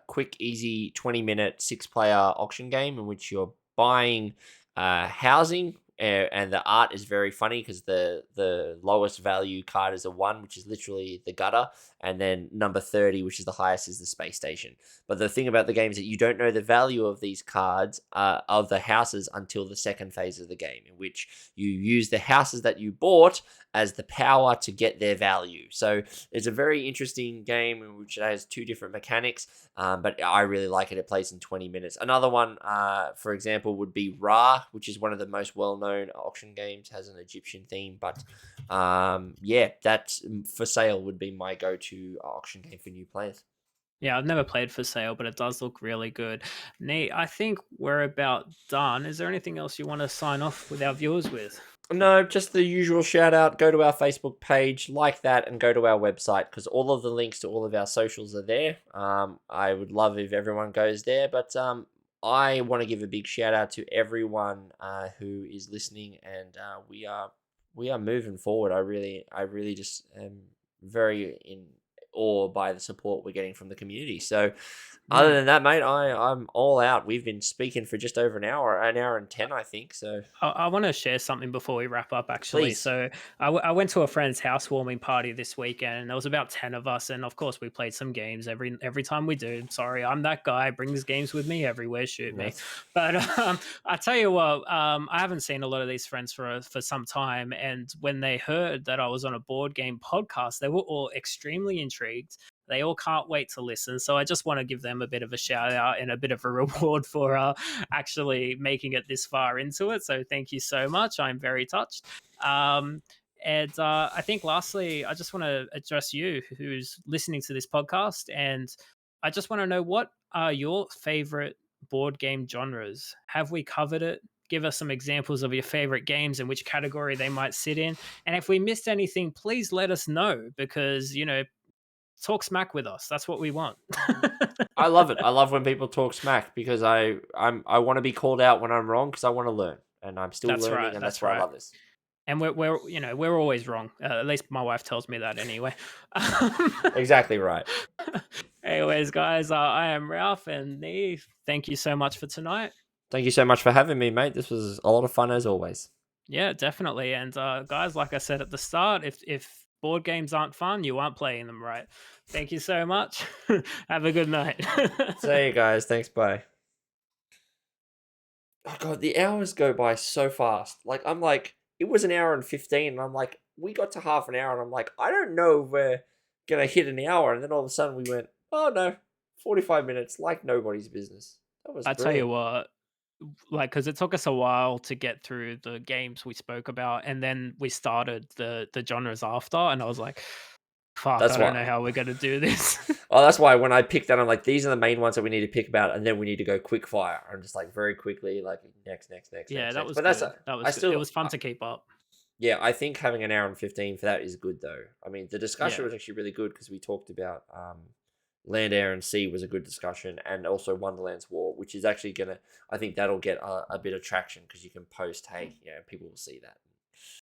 quick, easy 20-minute 6-player auction game in which you're buying housing and the art is very funny because the lowest value card is a 1, which is literally the gutter, and then number 30, which is the highest, is the space station. But the thing about the game is that you don't know the value of these cards, of the houses, until the second phase of the game, in which you use the houses that you bought as the power to get their value. So it's a very interesting game in which it has 2 different mechanics, but I really like it. It plays in 20 minutes. Another one, for example, would be Ra, which is one of the most well-known auction games, has an Egyptian theme. But yeah, that's For Sale would be my go-to auction game for new players.
Yeah, I've never played For Sale, but it does look really good. Nate, I think we're about done. Is there anything else you want to sign off with our viewers with?
No, just the usual shout out. Go to our Facebook page, like that, and go to our website because all of the links to all of our socials are there. I would love if everyone goes there, but I want to give a big shout out to everyone who is listening, and we are moving forward. I really just am very in awe by the support we're getting from the community. So other
Mm.
than that, mate, I'm all out. We've been speaking for just over an hour and 10, I think. So
I want to share something before we wrap up, actually.
please.
So, I went to a friend's housewarming party this weekend, and there was about 10 of us. And of course, we played some games every time we do. Sorry, I'm that guy. Brings games with me everywhere. Shoot me.
That's
But I tell you what, I haven't seen a lot of these friends for some time. And when they heard that I was on a board game podcast, they were all extremely intrigued. They all can't wait to listen. So I just want to give them a bit of a shout out and a bit of a reward for actually making it this far into it. So thank you so much. I'm very touched. And I think lastly, I just want to address you who's listening to this podcast. And I just want to know, what are your favorite board game genres? Have we covered it? Give us some examples of your favorite games and which category they might sit in. And if we missed anything, please let us know because, talk smack with us. That's what we want.
I love it. I love when people talk smack because I want to be called out when I'm wrong because I want to learn and I'm still
That's
learning
right.
and that's
That's
why I
right.
love this.
And we're always wrong. At least my wife tells me that anyway.
Exactly right.
Anyways, guys, I am Ralph and Neve. Thank you so much for tonight.
Thank you so much for having me, mate. This was a lot of fun as always.
Yeah, definitely. And guys, like I said at the start, if board games aren't fun, you aren't playing them right. Thank you so much. Have a good night.
See you guys. Thanks. Bye. Oh god, the hours go by so fast. I'm like, it was an hour and 15, and I'm like, we got to half an hour, and I'm like, I don't know if we're gonna hit an hour, and then all of a sudden we went, oh no, 45 minutes, like nobody's business. That was
I tell you
brilliant.
what, because it took us a while to get through the games we spoke about, and then we started the genres after, and I was like, "Fuck,
That's
I don't
why.
know how we're gonna do this."
Oh, that's why when I picked that, I'm like, these are the main ones that we need to pick about, and then we need to go quick fire. I'm just like very quickly, like next, next, next,
Yeah,
next,
that
next.
was
But that's
good. That
I
was good. It
still,
was fun to keep up.
yeah, I think having an hour and 15 for that is good though. I mean, the discussion
Yeah,
was actually really good because we talked about Land, Air, and Sea was a good discussion, and also Wonderlands War, which is actually gonna, I think that'll get a bit of traction because you can post, hey, people will see that.